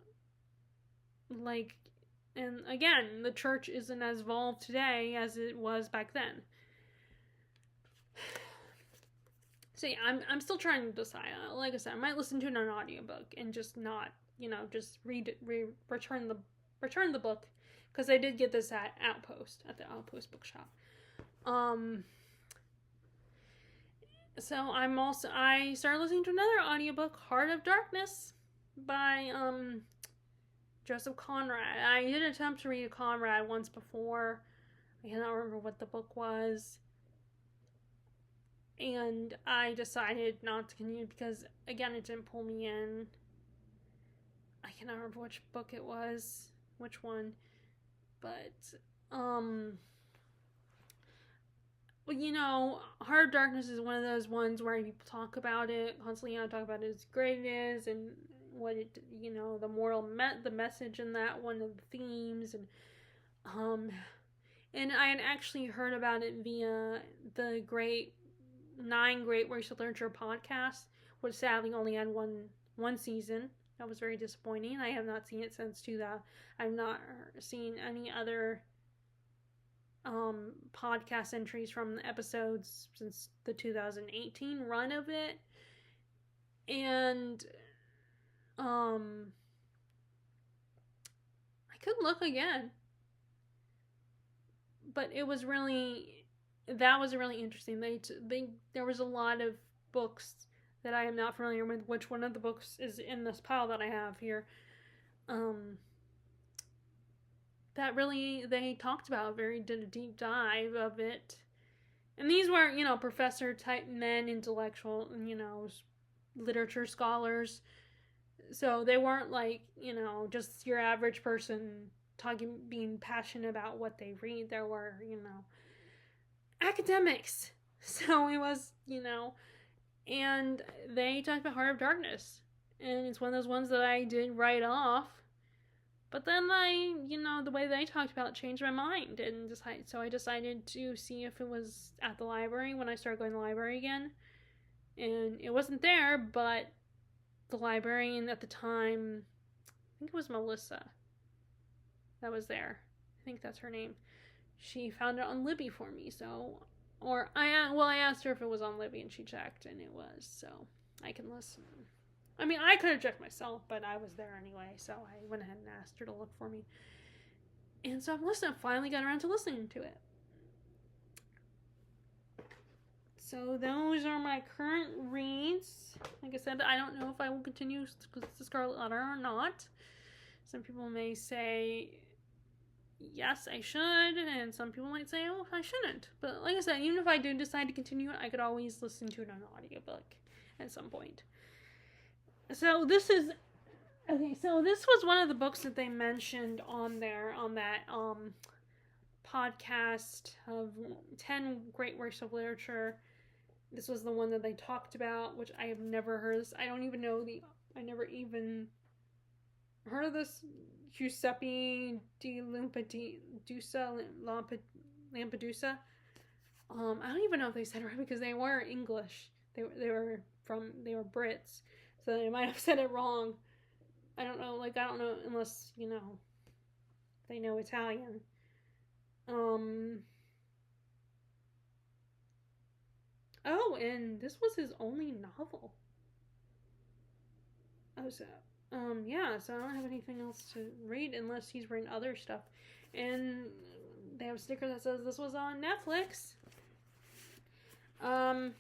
and again, the church isn't as evolved today as it was back then. So yeah, I'm still trying to decide. Like I said, I might listen to an audiobook and just not, just read it, return the book, because I did get this at the Outpost bookshop. So I started listening to another audiobook, Heart of Darkness, by Joseph Conrad. I did attempt to read Conrad once before. I cannot remember what the book was. And I decided not to continue because, again, it didn't pull me in. I cannot remember which book it was. Which one. But, Heart of Darkness is one of those ones where people talk about it, constantly talk about it as great it is, and what it, the moral, the message in that one, of the themes, and I had actually heard about it via the great 9 Great Works of Literature podcast, which sadly only had one season. That was very disappointing. I have not seen it since 2000. I've not seen any other podcast entries from the episodes since the 2018 run of it. And I could look again. But that was really interesting. There was a lot of books that I am not familiar with, which one of the books is in this pile that I have here. That really, they talked about, did a deep dive of it. And these were, professor type men, intellectual, literature scholars. So they weren't like, just your average person being passionate about what they read. There were, academics. So it was, and they talked about Heart of Darkness. And it's one of those ones that I did write off. But then the way they talked about it changed my mind. And so I decided to see if it was at the library when I started going to the library again. And it wasn't there, but the librarian at the time, I think it was Melissa, that was there. I think that's her name. She found it on Libby for me, I asked her if it was on Libby, and she checked, and it was, so I can listen. I mean, I could have checked myself, but I was there anyway, so I went ahead and asked her to look for me. And so I finally got around to listening to it. So those are my current reads. Like I said, I don't know if I will continue the Scarlet Letter or not. Some people may say, yes, I should, and some people might say, oh, I shouldn't. But like I said, even if I do decide to continue it, I could always listen to it on audiobook at some point. So this was one of the books that they mentioned on that podcast of 10 Great Works of Literature. This was the one that they talked about, which I have never heard of. I never even heard of this. Giuseppe di Lampedusa. I don't even know if they said it right because they were English. They were Brits, so they might have said it wrong. I don't know unless they know Italian. Oh, and this was his only novel. Oh, so so I don't have anything else to read unless he's written other stuff. And they have a sticker that says this was on Netflix. And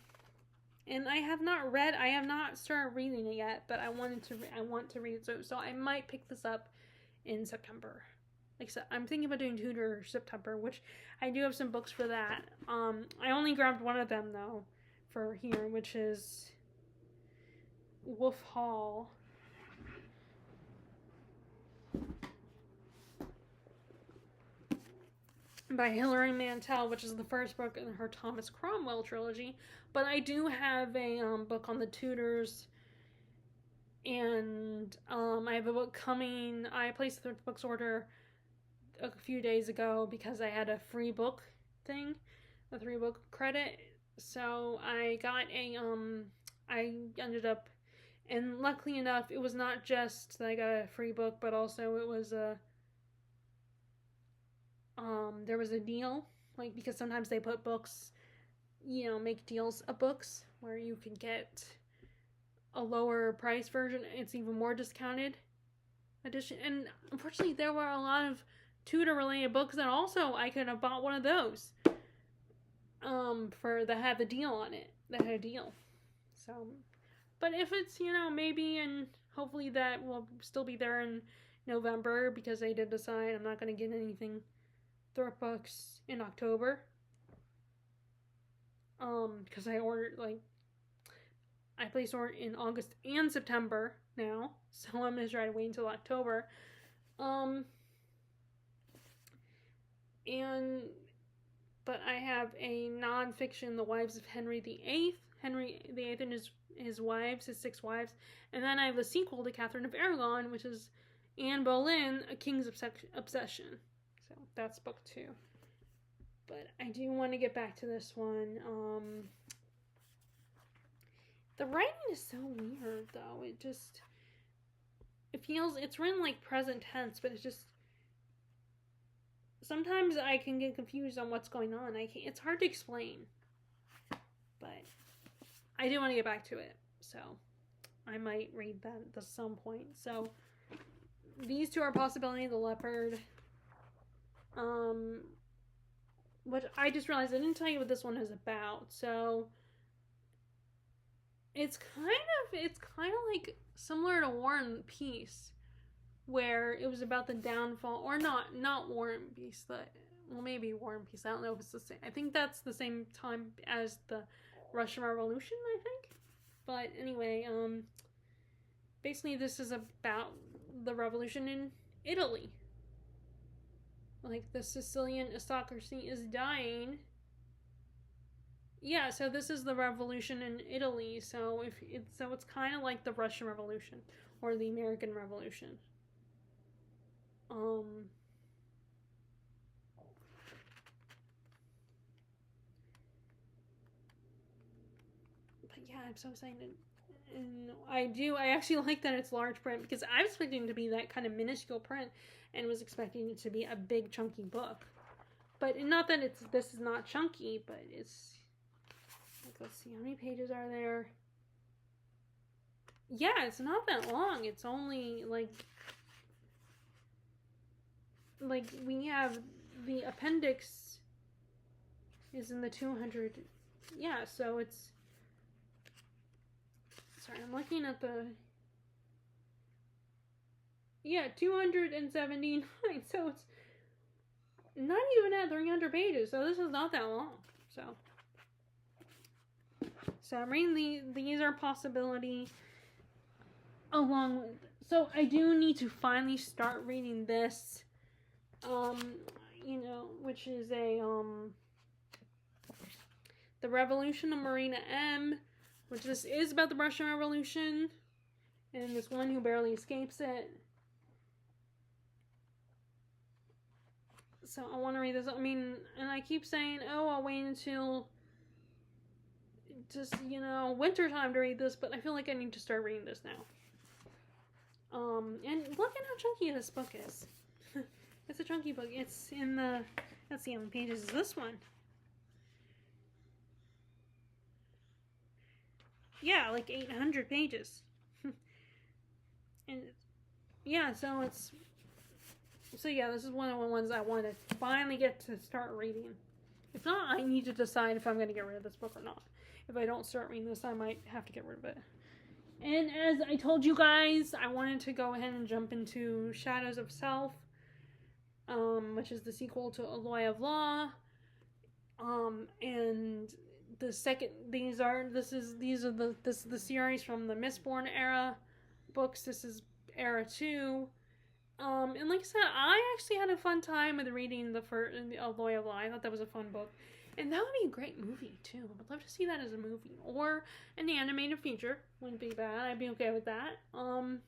I have not started reading it yet, but I want to read it. So I might pick this up in September. Like I said, I'm thinking about doing Tudor September, which I do have some books for that. I only grabbed one of them though for here, which is Wolf Hall. By Hilary Mantel, which is the first book in her Thomas Cromwell trilogy. But I do have a book on the Tudors, and I have a book coming. I placed the books order a few days ago because I had a free book thing, a 3-book credit. So I got I ended up, and luckily enough, it was not just that I got a free book, but also it was there was a deal, because sometimes they put books, make deals of books where you can get a lower price version. It's even more discounted edition. And unfortunately, there were a lot of Tudor related books that also I could have bought one of those that had the deal on it, that had a deal. So, but if it's, maybe, and hopefully that will still be there in November, because I did decide I'm not going to get anything thrift books in October, because I ordered, I placed order in August and September now, so I'm going to try to wait until October. But I have a nonfiction, The Wives of Henry VIII, Henry VIII and his wives, his 6 wives, and then I have the sequel to Catherine of Aragon, which is Anne Boleyn, A King's Obsession. So that's book 2. But I do want to get back to this one. The writing is so weird, though. It feels, it's written like present tense, but it's just, sometimes I can get confused on what's going on. It's hard to explain. But I do want to get back to it, so I might read that at some point. So these two are Possibility, The Leopard. But I just realized I didn't tell you what this one is about. So it's kind of like similar to War and Peace, where it was about the downfall, or not War and Peace, well, maybe War and Peace. I don't know if it's the same. I think that's the same time as the Russian Revolution, I think. But anyway, basically this is about the revolution in Italy. Like, the Sicilian aristocracy is dying. Yeah, so this is the revolution in Italy. So it's kind of like the Russian Revolution or the American Revolution. But yeah, I'm so excited. And I actually like that it's large print, because I was expecting it to be that kind of minuscule print and was expecting it to be a big chunky book. But not that this is not chunky, but it's like, let's see, how many pages are there? Yeah, it's not that long. It's only like we have the appendix is in the 200. Yeah, so it's, sorry, I'm looking at the, yeah, 279. So it's not even at 300 pages. So this is not that long. So I'm reading these are Possibility along with, so I do need to finally start reading this, which is The Revolution of Marina M, which this is about the Russian Revolution and this one who barely escapes it. So I want to read this. I mean, and I keep saying, oh, I'll wait until just, winter time to read this, but I feel like I need to start reading this now. And look at how chunky this book is. It's a chunky book. It's in the, let's see how many pages is this one. Yeah, like 800 pages. And yeah, this is one of the ones I want to finally get to start reading. If not, I need to decide if I'm going to get rid of this book or not. If I don't start reading this, I might have to get rid of it. And as I told you guys, I wanted to go ahead and jump into Shadows of Self, which is the sequel to Alloy of Law. And the second, these are the series from the Mistborn era books. This is era 2. And like I said, I actually had a fun time with reading the Alloy of Law. I thought that was a fun book. And that would be a great movie, too. I would love to see that as a movie. Or an animated feature. Wouldn't be bad. I'd be okay with that. I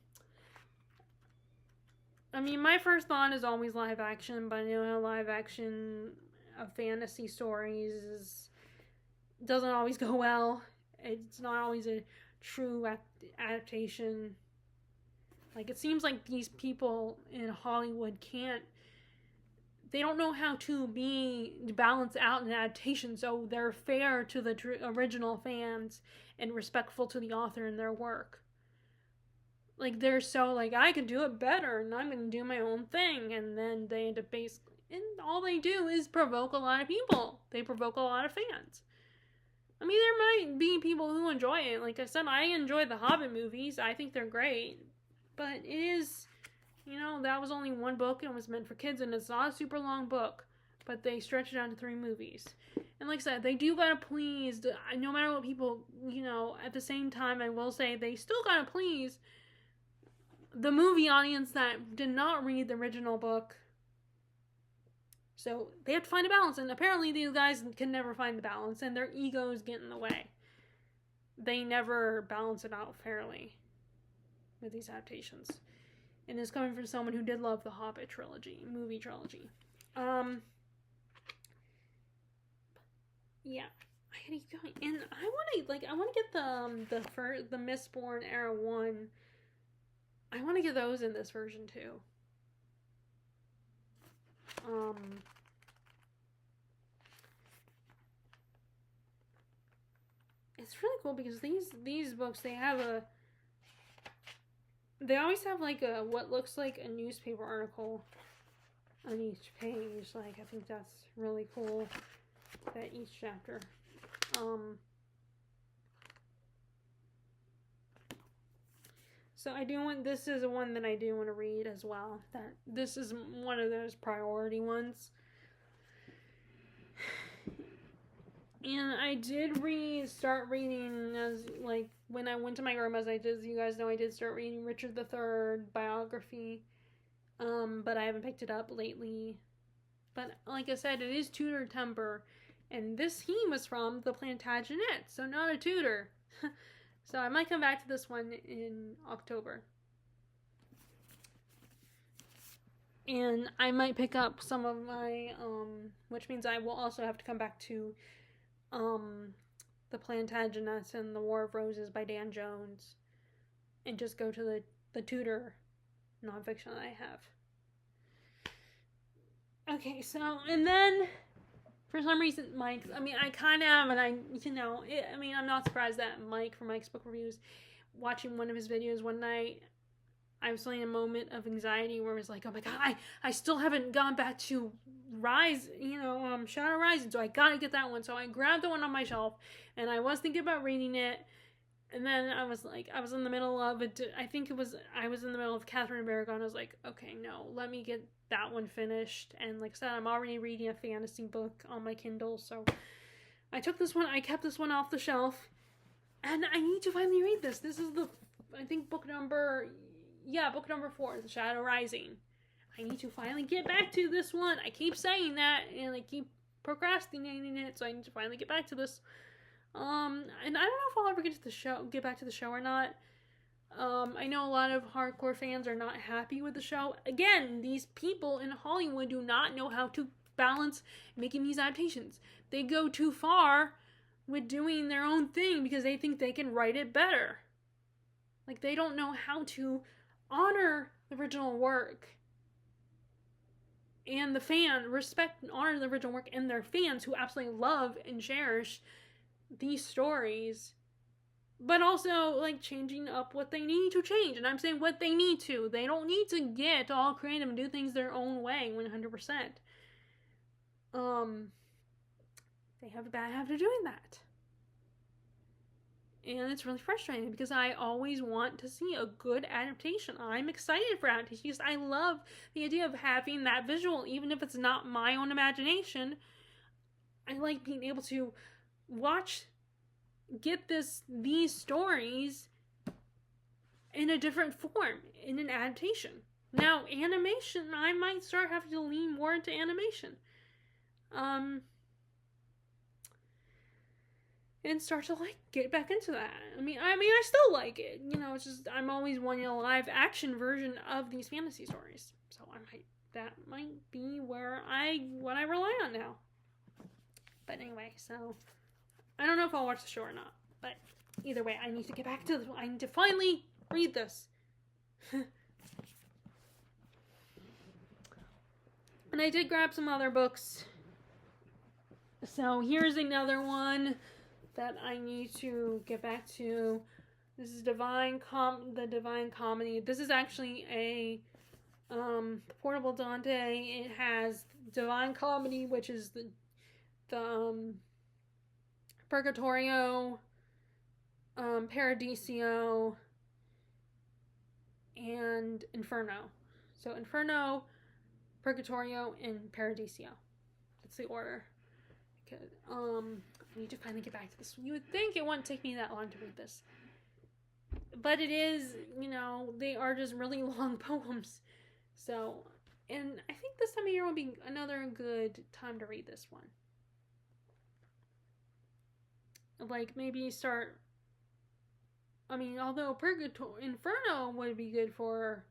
mean, my first thought is always live action, but I know how live action of fantasy stories doesn't always go well. It's not always a true adaptation. Like, it seems like these people in Hollywood they don't know how to balance out an adaptation, so they're fair to the original fans and respectful to the author and their work. Like, they're so, like, I can do it better, and I'm going to do my own thing, and then they end up and all they do is provoke a lot of people. They provoke a lot of fans. I mean, there might be people who enjoy it. Like I said, I enjoy the Hobbit movies. I think they're great. But it is, that was only one book and it was meant for kids, and it's not a super long book, but they stretch it out to 3 movies. And like I said, they do gotta please, no matter what people, at the same time, I will say, they still gotta please the movie audience that did not read the original book. So they have to find a balance, and apparently these guys can never find the balance, and their egos get in the way. They never balance it out fairly with these adaptations. And it's coming from someone who did love the Hobbit movie trilogy. Yeah. I gotta keep going, and I want to get the Mistborn Era 1. I want to get those in this version too. It's really cool because these books, they always have like a what looks like a newspaper article on each page. Like, I think that's really cool, that each chapter. So I do want, this is one that I do want to read as well. That this is one of those priority ones. And I did start reading, as like when I went to my grandma's, as you guys know, I did start reading Richard III biography. But I haven't picked it up lately. But like I said, it is Tudor temper, and this theme is from the Plantagenet, so not a Tudor. So I might come back to this one in October. And I might pick up some of my, which means I will also have to come back to the Plantagenets and the War of Roses by Dan Jones, and just go to the Tudor nonfiction that I have. Okay, so, and then for some reason, Mike, I mean, I kind of, and I'm not surprised that Mike from Mike's Book Reviews, watching one of his videos one night, I was feeling a moment of anxiety where it was like, oh my god, I still haven't gone back to Shadow Rising, so I gotta get that one. So I grabbed the one on my shelf, and I was thinking about reading it, and then I was in the middle of it. I was in the middle of Catherine of Aragon. I was like, okay, no, let me get that one finished. And like I said, I'm already reading a fantasy book on my Kindle, so I took this one. I kept this one off the shelf, and I need to finally read this. This is book number 4, The Shadow Rising. I need to finally get back to this one. I keep saying that, and I keep procrastinating it, so I need to finally get back to this. And I don't know if I'll ever get back to the show or not. I know a lot of hardcore fans are not happy with the show. Again, these people in Hollywood do not know how to balance making these adaptations. They go too far with doing their own thing because they think they can write it better. Like, they don't know how to honor the original work and respect and honor the original work and their fans who absolutely love and cherish these stories, but also like changing up what they need to change. And I'm saying what they need to. They don't need to get all creative and do things their own way 100%. They have a bad habit of doing that. And it's really frustrating because I always want to see a good adaptation. I'm excited for adaptation because I love the idea of having that visual, even if it's not my own imagination. I like being able to get these stories in a different form, in an adaptation. Now, animation, I might start having to lean more into animation. And start to get back into that. I mean, I still like it. It's just I'm always wanting a live action version of these fantasy stories. So that might be what I rely on now. But anyway, so I don't know if I'll watch the show or not. But either way, I need to get back to this. I need to finally read this. And I did grab some other books. So here's another one that I need to get back to. This is the Divine Comedy. This is actually a Portable Dante. It has Divine Comedy, which is the Purgatorio, Paradiso, and Inferno. So Inferno, Purgatorio, and Paradiso. That's the order. I need to finally get back to this. You would think it wouldn't take me that long to read this. But it is, they are just really long poems. So, and I think this time of year will be another good time to read this one. Like, maybe although Inferno would be good for,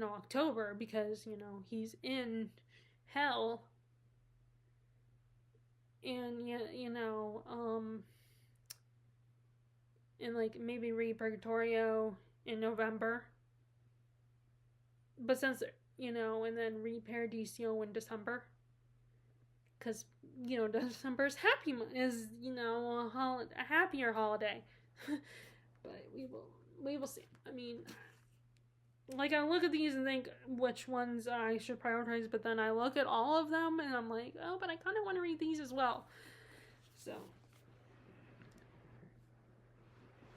October, because, he's in hell. and and like maybe read Purgatorio in November. But since and then read Paradiso in December, because December's happy is a happier holiday. But we will see. I mean, like I look at these and think which ones I should prioritize, but then I look at all of them and I'm like, oh, but I kind of want to read these as well. So,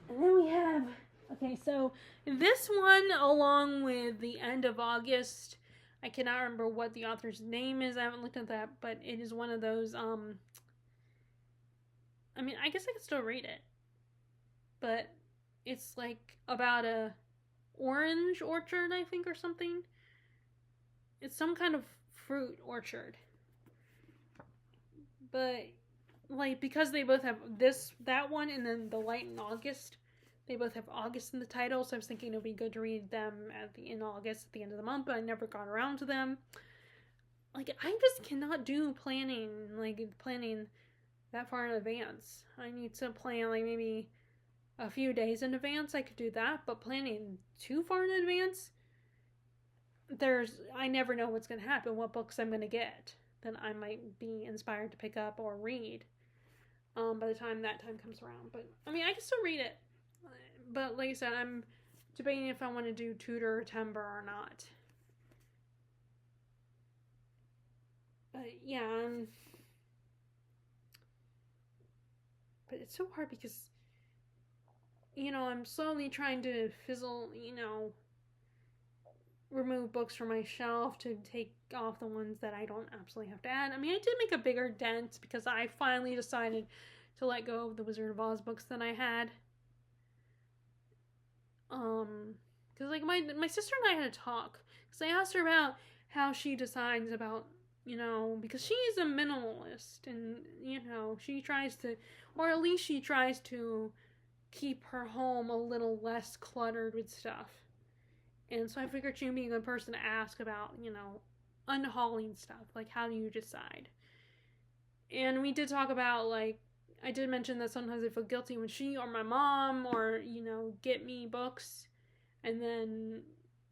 and then we have so this one, along with the end of August, I cannot remember what the author's name is. I haven't looked at that, but it is one of those. I mean, I guess I could still read it, but it's like about a orange orchard, I think, or something. It's some kind of fruit orchard, but like because they both have that one, and then The Light in August. They both have August in the title, so I was thinking it would be good to read them in August at the end of the month, but I never got around to them. Like, I just cannot do planning that far in advance. I need to plan, like, maybe a few days in advance. I could do that, but planning too far in advance, I never know what's going to happen, what books I'm going to get that I might be inspired to pick up or read by the time that time comes around. But, I mean, I can still read it. But like I said, I'm debating if I want to do Tudor or Timber or not. But yeah, but it's so hard because I'm slowly trying to remove books from my shelf to take off the ones that I don't absolutely have to add. I mean, I did make a bigger dent because I finally decided to let go of the Wizard of Oz books that I had. Because like my sister and I had a talk, because I asked her about how she decides about, because she's a minimalist, and she tries to, or at least she tries to keep her home a little less cluttered with stuff. And so I figured she'd be a good person to ask about, unhauling stuff. Like, how do you decide? And we did talk about, like, I did mention that sometimes I feel guilty when she or my mom or, get me books, and then,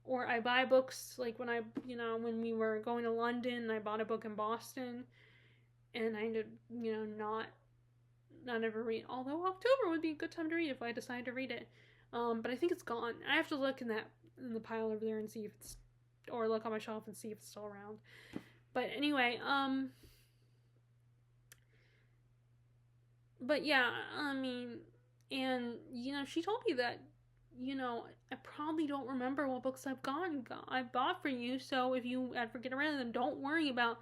or I buy books, like when when we were going to London, I bought a book in Boston, and I ended, not ever read, although October would be a good time to read if I decide to read it. But I think it's gone. I have to look in the pile over there and see if it's, or look on my shelf and see if it's still around. But anyway, but yeah, I mean, and she told me that I probably don't remember what books I bought for you, so if you ever get around to them, don't worry about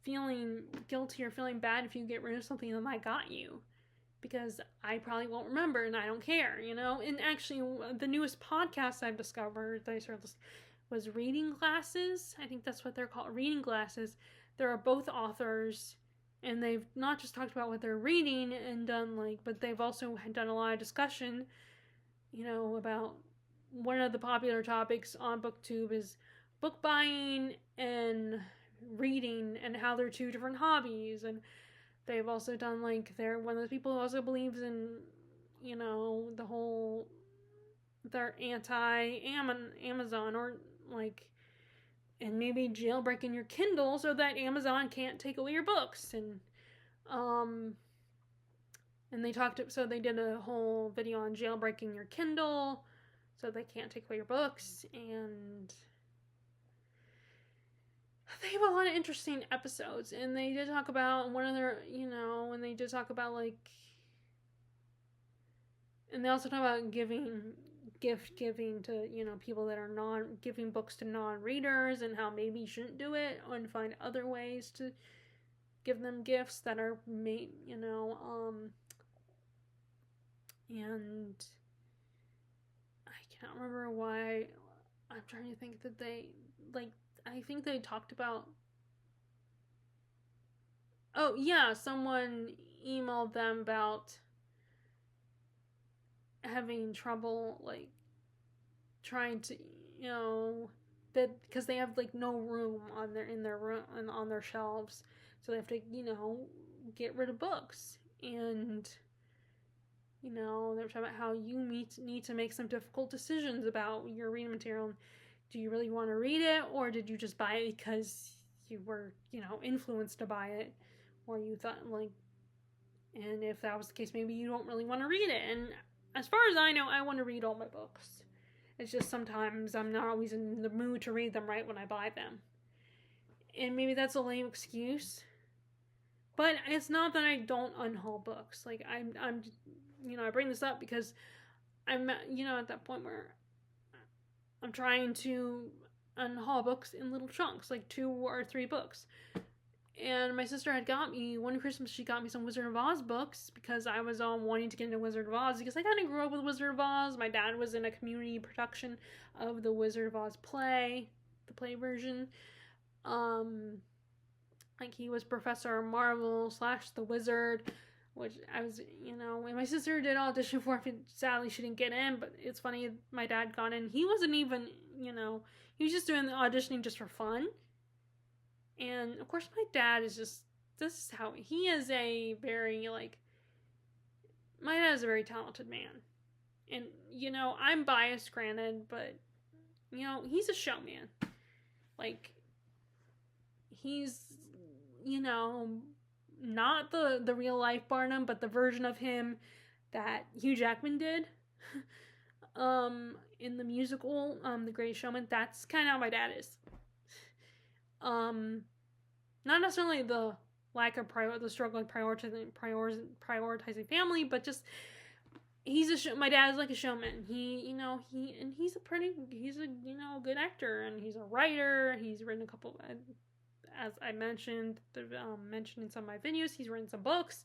feeling guilty or feeling bad if you get rid of something that I got you, because I probably won't remember, and I don't care, And actually, the newest podcast I've discovered that I started was Reading Glasses. I think that's what they're called, Reading Glasses. There are both authors, and they've not just talked about what they're reading and done but they've also done a lot of discussion, about one of the popular topics on BookTube is book buying and reading and how they're two different hobbies. And they've also done they're one of the people who also believes in, the whole, they're anti-Amazon, or and maybe jailbreaking your Kindle so that Amazon can't take away your books. And they they did a whole video on jailbreaking your Kindle so they can't take away your books. And they have a lot of interesting episodes. And they did talk about one of their, and they did talk about and they also talk about gift giving to, people that are giving books to non-readers, and how maybe you shouldn't do it, and find other ways to give them gifts that are made, and I can't remember why. I'm trying to think that I think they talked about, oh yeah, someone emailed them about having trouble trying to, that because they have no room in their room and on their shelves, so they have to get rid of books. And, you know, they were talking about how you need to make some difficult decisions about your reading material. Do you really want to read it, or did you just buy it because you were, you know, influenced to buy it, or you thought, like, and if that was the case, maybe you don't really want to read it. And as far as I know, I want to read all my books. It's just sometimes I'm not always in the mood to read them right when I buy them. And maybe that's a lame excuse. But it's not that I don't unhaul books. Like, I'm you know, I bring this up because I'm, you know, at that point where I'm trying to unhaul books in little chunks, like 2 or 3 books. And my sister had got me, one Christmas, she got me some Wizard of Oz books because I was wanting to get into Wizard of Oz because I kind of grew up with Wizard of Oz. My dad was in a community production of the Wizard of Oz play, the play version. Like, he was Professor Marvel / the Wizard, which I was, you know, and my sister did audition for it. Sadly, she didn't get in, but it's funny, my dad got in. He wasn't even, you know, he was just doing the auditioning just for fun. And, of course, my dad is just, this is how, he is a very, like, my dad is a very talented man. And, you know, I'm biased, granted, but, you know, he's a showman. Like, he's, you know, not the real life Barnum, but the version of him that Hugh Jackman did in the musical, The Greatest Showman. That's kind of how my dad is. Not necessarily the lack of the struggle of prioritizing family, but just my dad's like a showman. He's a you know, good actor, and he's a writer. He's written a couple, as I mentioned in some of my videos, he's written some books.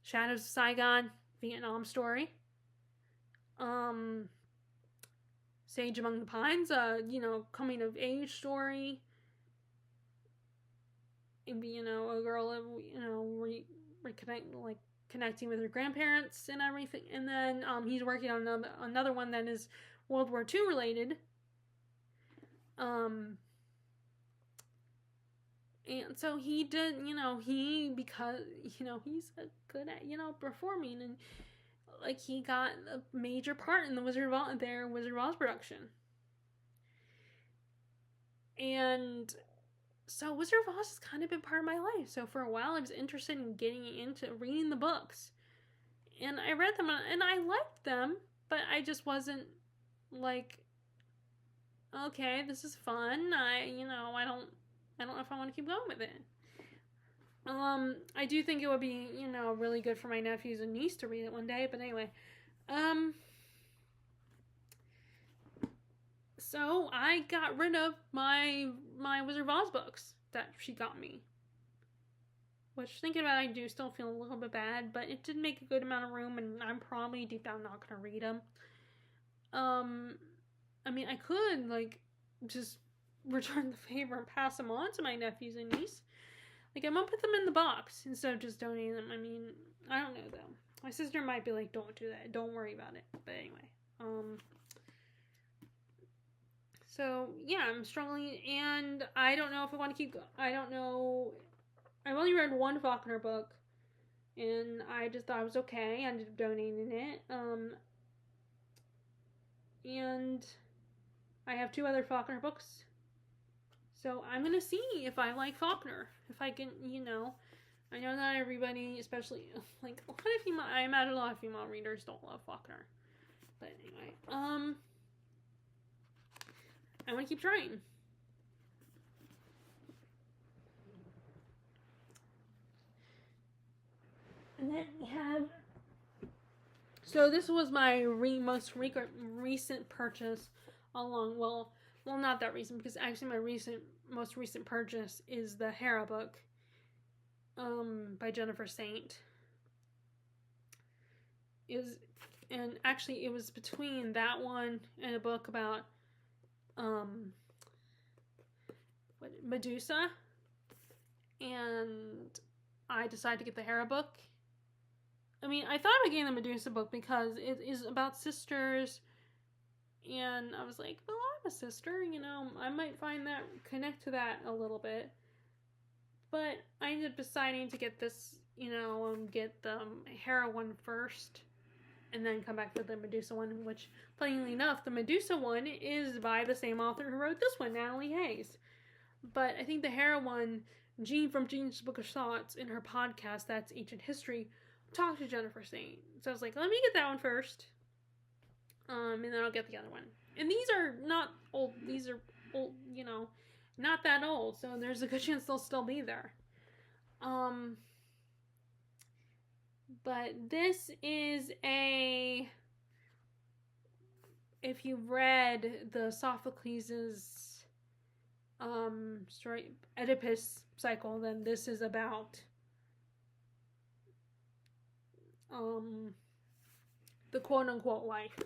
Shadows of Saigon, Vietnam story. Sage Among the Pines, you know, coming of age story. You know, a girl, you know, connecting with her grandparents and everything. And then he's working on another one that is World War II related. And so he did, you know, because, you know, he's good at, you know, performing, and like, he got a major part in the Wizard of Oz production. And so Wizard of Oz has kind of been part of my life. So for a while, I was interested in getting into reading the books. And I read them, and I liked them, but I just wasn't like, okay, this is fun. I don't know if I want to keep going with it. I do think it would be, you know, really good for my nephews and niece to read it one day, but anyway. So I got rid of my Wizard of Oz books that she got me. Which, thinking about it, I do still feel a little bit bad, but it did make a good amount of room, and I'm probably deep down not going to read them. I mean, I could, like, just return the favor and pass them on to my nephews and niece. Like, I'm gonna put them in the box instead of just donating them. I mean, I don't know, though. My sister might be like, don't do that. Don't worry about it. But anyway, so, yeah, I'm struggling, and I don't know if I want to keep going. I don't know. I've only read one Faulkner book, and I just thought it was okay. I ended up donating it. And I have 2 other Faulkner books. So I'm going to see if I like Faulkner. If I can, you know. I know not everybody, especially, like, a lot of female, I imagine a lot of female readers don't love Faulkner. But anyway, I'm going to keep trying. And then we have, so this was my most recent purchase well, not that recent, because actually my most recent purchase is the Hera book, by Jennifer Saint. And actually it was between that one and a book about, Medusa, and I decided to get the Hera book. I mean, I thought about getting the Medusa book because it is about sisters, and I was like, well, I'm a sister, you know, I might connect to that a little bit. But I ended up deciding to get this, get the heroine first, and then come back for the Medusa one, which, plainly enough, the Medusa one is by the same author who wrote this one, Natalie Hayes. But I think the heroine, Jean from Jean's Bookish Thoughts, in her podcast, That's Ancient History, talked to Jennifer Saint. So I was like, let me get that one first. And then I'll get the other one. And these are not old. These are old, not that old. So there's a good chance they'll still be there. But this is if you've read the Sophocles' story, Oedipus cycle, then this is about the quote-unquote wife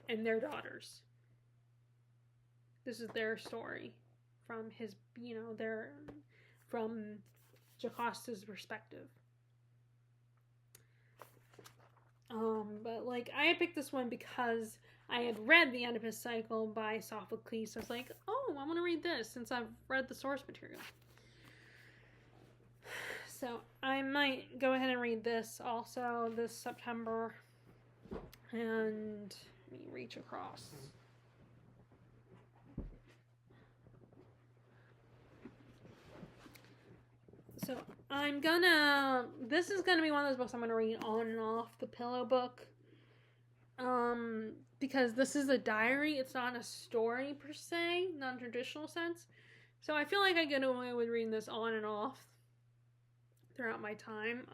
and their daughters. This is their story from his, from Jocasta's perspective. But I picked this one because I had read the Oedipus cycle by Sophocles. So I was like, oh, I want to read this since I've read the source material. So I might go ahead and read this also this September. And let me reach across. So this is gonna be one of those books I'm gonna read on and off the pillow book. Because this is a diary, it's not a story per se, non-traditional sense. So I feel like I get away with reading this on and off throughout my time.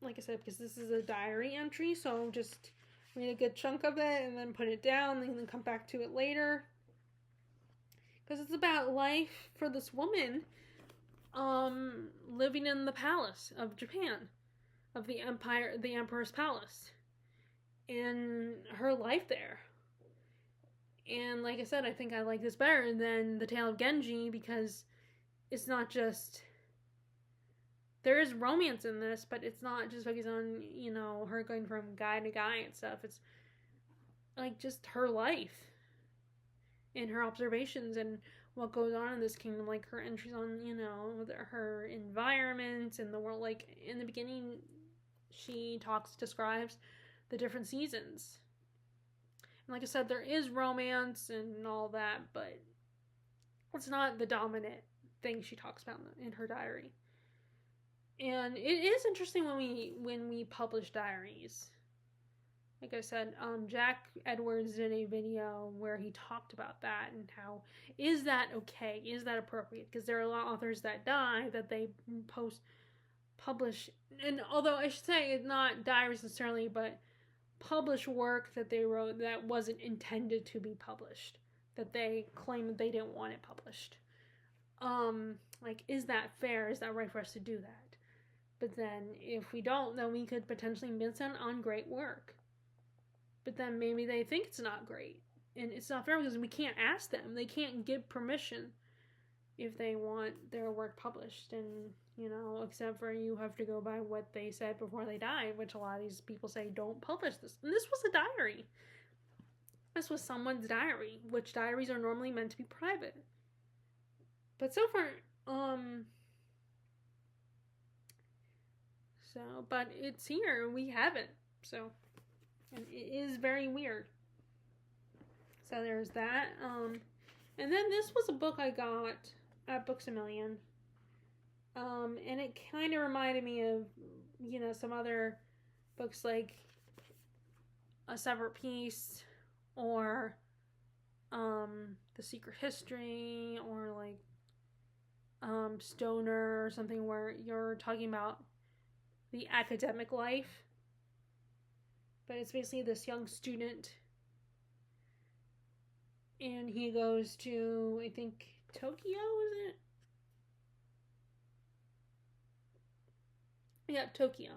Like I said, because this is a diary entry, so just read a good chunk of it and then put it down and then come back to it later. Because it's about life for this woman living in the palace of Japan, of the emperor's palace, and her life there. And like I said, I think I like this better than The Tale of Genji because it's not just... There is romance in this, but it's not just focused on, her going from guy to guy and stuff. It's just her life and her observations and what goes on in this kingdom, her entries on, her environment and the world. In the beginning, she describes the different seasons. And like I said, there is romance and all that, but it's not the dominant thing she talks about in her diary. And it is interesting when we publish diaries. Like I said, Jack Edwards did a video where he talked about that and how, is that okay? Is that appropriate? Because there are a lot of authors that die that they publish, and although I should say it's not diaries necessarily, but publish work that they wrote that wasn't intended to be published, that they claim that they didn't want it published. Is that fair? Is that right for us to do that? But then if we don't, then we could potentially miss out on great work. But then maybe they think it's not great. And it's not fair because we can't ask them. They can't give permission if they want their work published. And, except for you have to go by what they said before they died, which a lot of these people say, don't publish this. And this was a diary. This was someone's diary, which diaries are normally meant to be private. But so far, but it's here. We have it. So, and it is very weird. So there's that. And then this was a book I got at Books A Million. And it kind of reminded me of, some other books like A Separate Piece or The Secret History or Stoner or something where you're talking about the academic life. But it's basically this young student and he goes to, I think, Tokyo, is it? Yeah, Tokyo.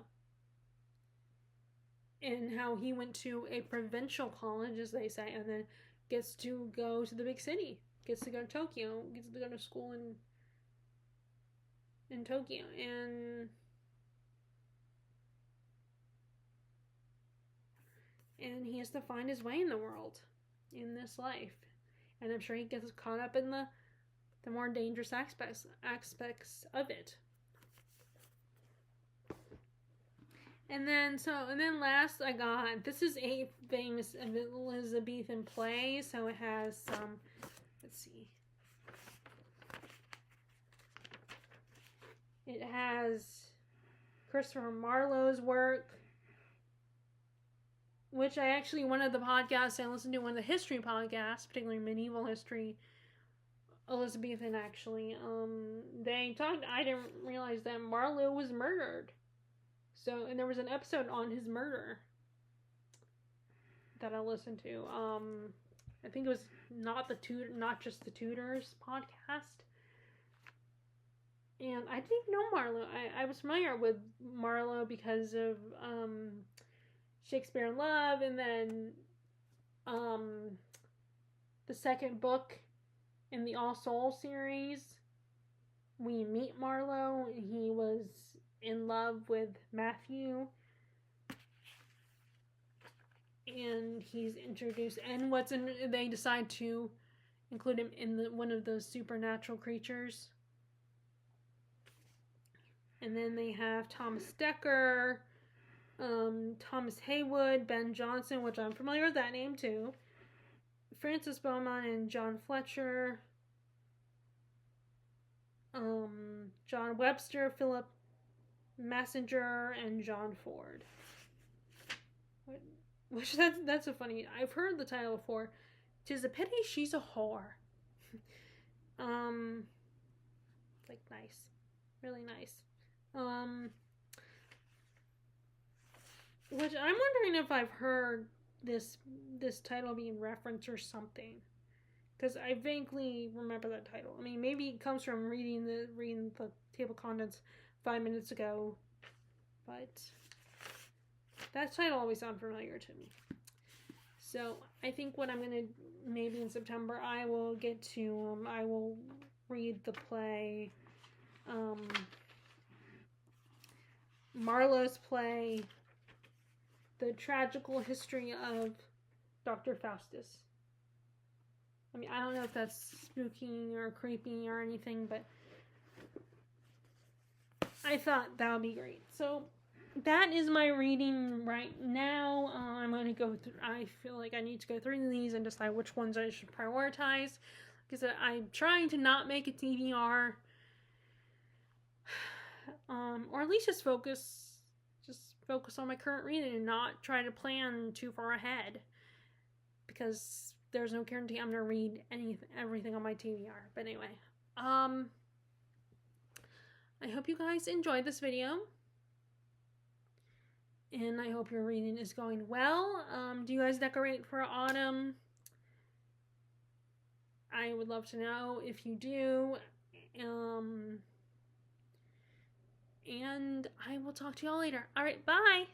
And how he went to a provincial college, as they say, and then gets to go to the big city. Gets to go to Tokyo. Gets to go to school in Tokyo. And he has to find his way in the world, in this life. And I'm sure he gets caught up in the the more dangerous aspects of it. And then last I got, this is a famous Elizabethan play, so it has some, let's see. It has Christopher Marlowe's work, which I actually, one of the podcasts I listened to, one of the history podcasts, particularly medieval history, Elizabethan actually, they talked, I didn't realize that Marlowe was murdered. So, and there was an episode on his murder that I listened to. I think it was not just the Tudors podcast. And I didn't know Marlowe. I was familiar with Marlowe because of Shakespeare in Love, and then the second book in the All Souls series. We meet Marlowe. He was in love with Matthew, and he's introduced, and they decide to include him in one of those supernatural creatures. And then they have Thomas Dekker, Thomas Haywood, Ben Jonson, which I'm familiar with that name too, Francis Beaumont and John Fletcher, John Webster, Philip Messenger, and John Ford. Which that's so funny. I've heard the title before. 'Tis a pity she's a whore. Like nice, really nice. Which I'm wondering if I've heard this title being referenced or something, because I vaguely remember that title. I mean, maybe it comes from reading the table of contents 5 minutes ago, but that title always sounded familiar to me. So I think what I'm gonna, maybe in September, I will get to I will read the play, Marlowe's play, The Tragical History of Dr. Faustus. I mean, I don't know if that's spooky or creepy or anything, but I thought that would be great. So that is my reading right now. I'm going to go through, I feel like I need to go through these and decide which ones I should prioritize, because I'm trying to not make a TBR, or at least just focus on my current reading and not try to plan too far ahead, because there's no guarantee I'm going to read everything on my TBR. But anyway, I hope you guys enjoyed this video, and I hope your reading is going well. Do you guys decorate for autumn? I would love to know if you do. And I will talk to y'all later. All right, bye.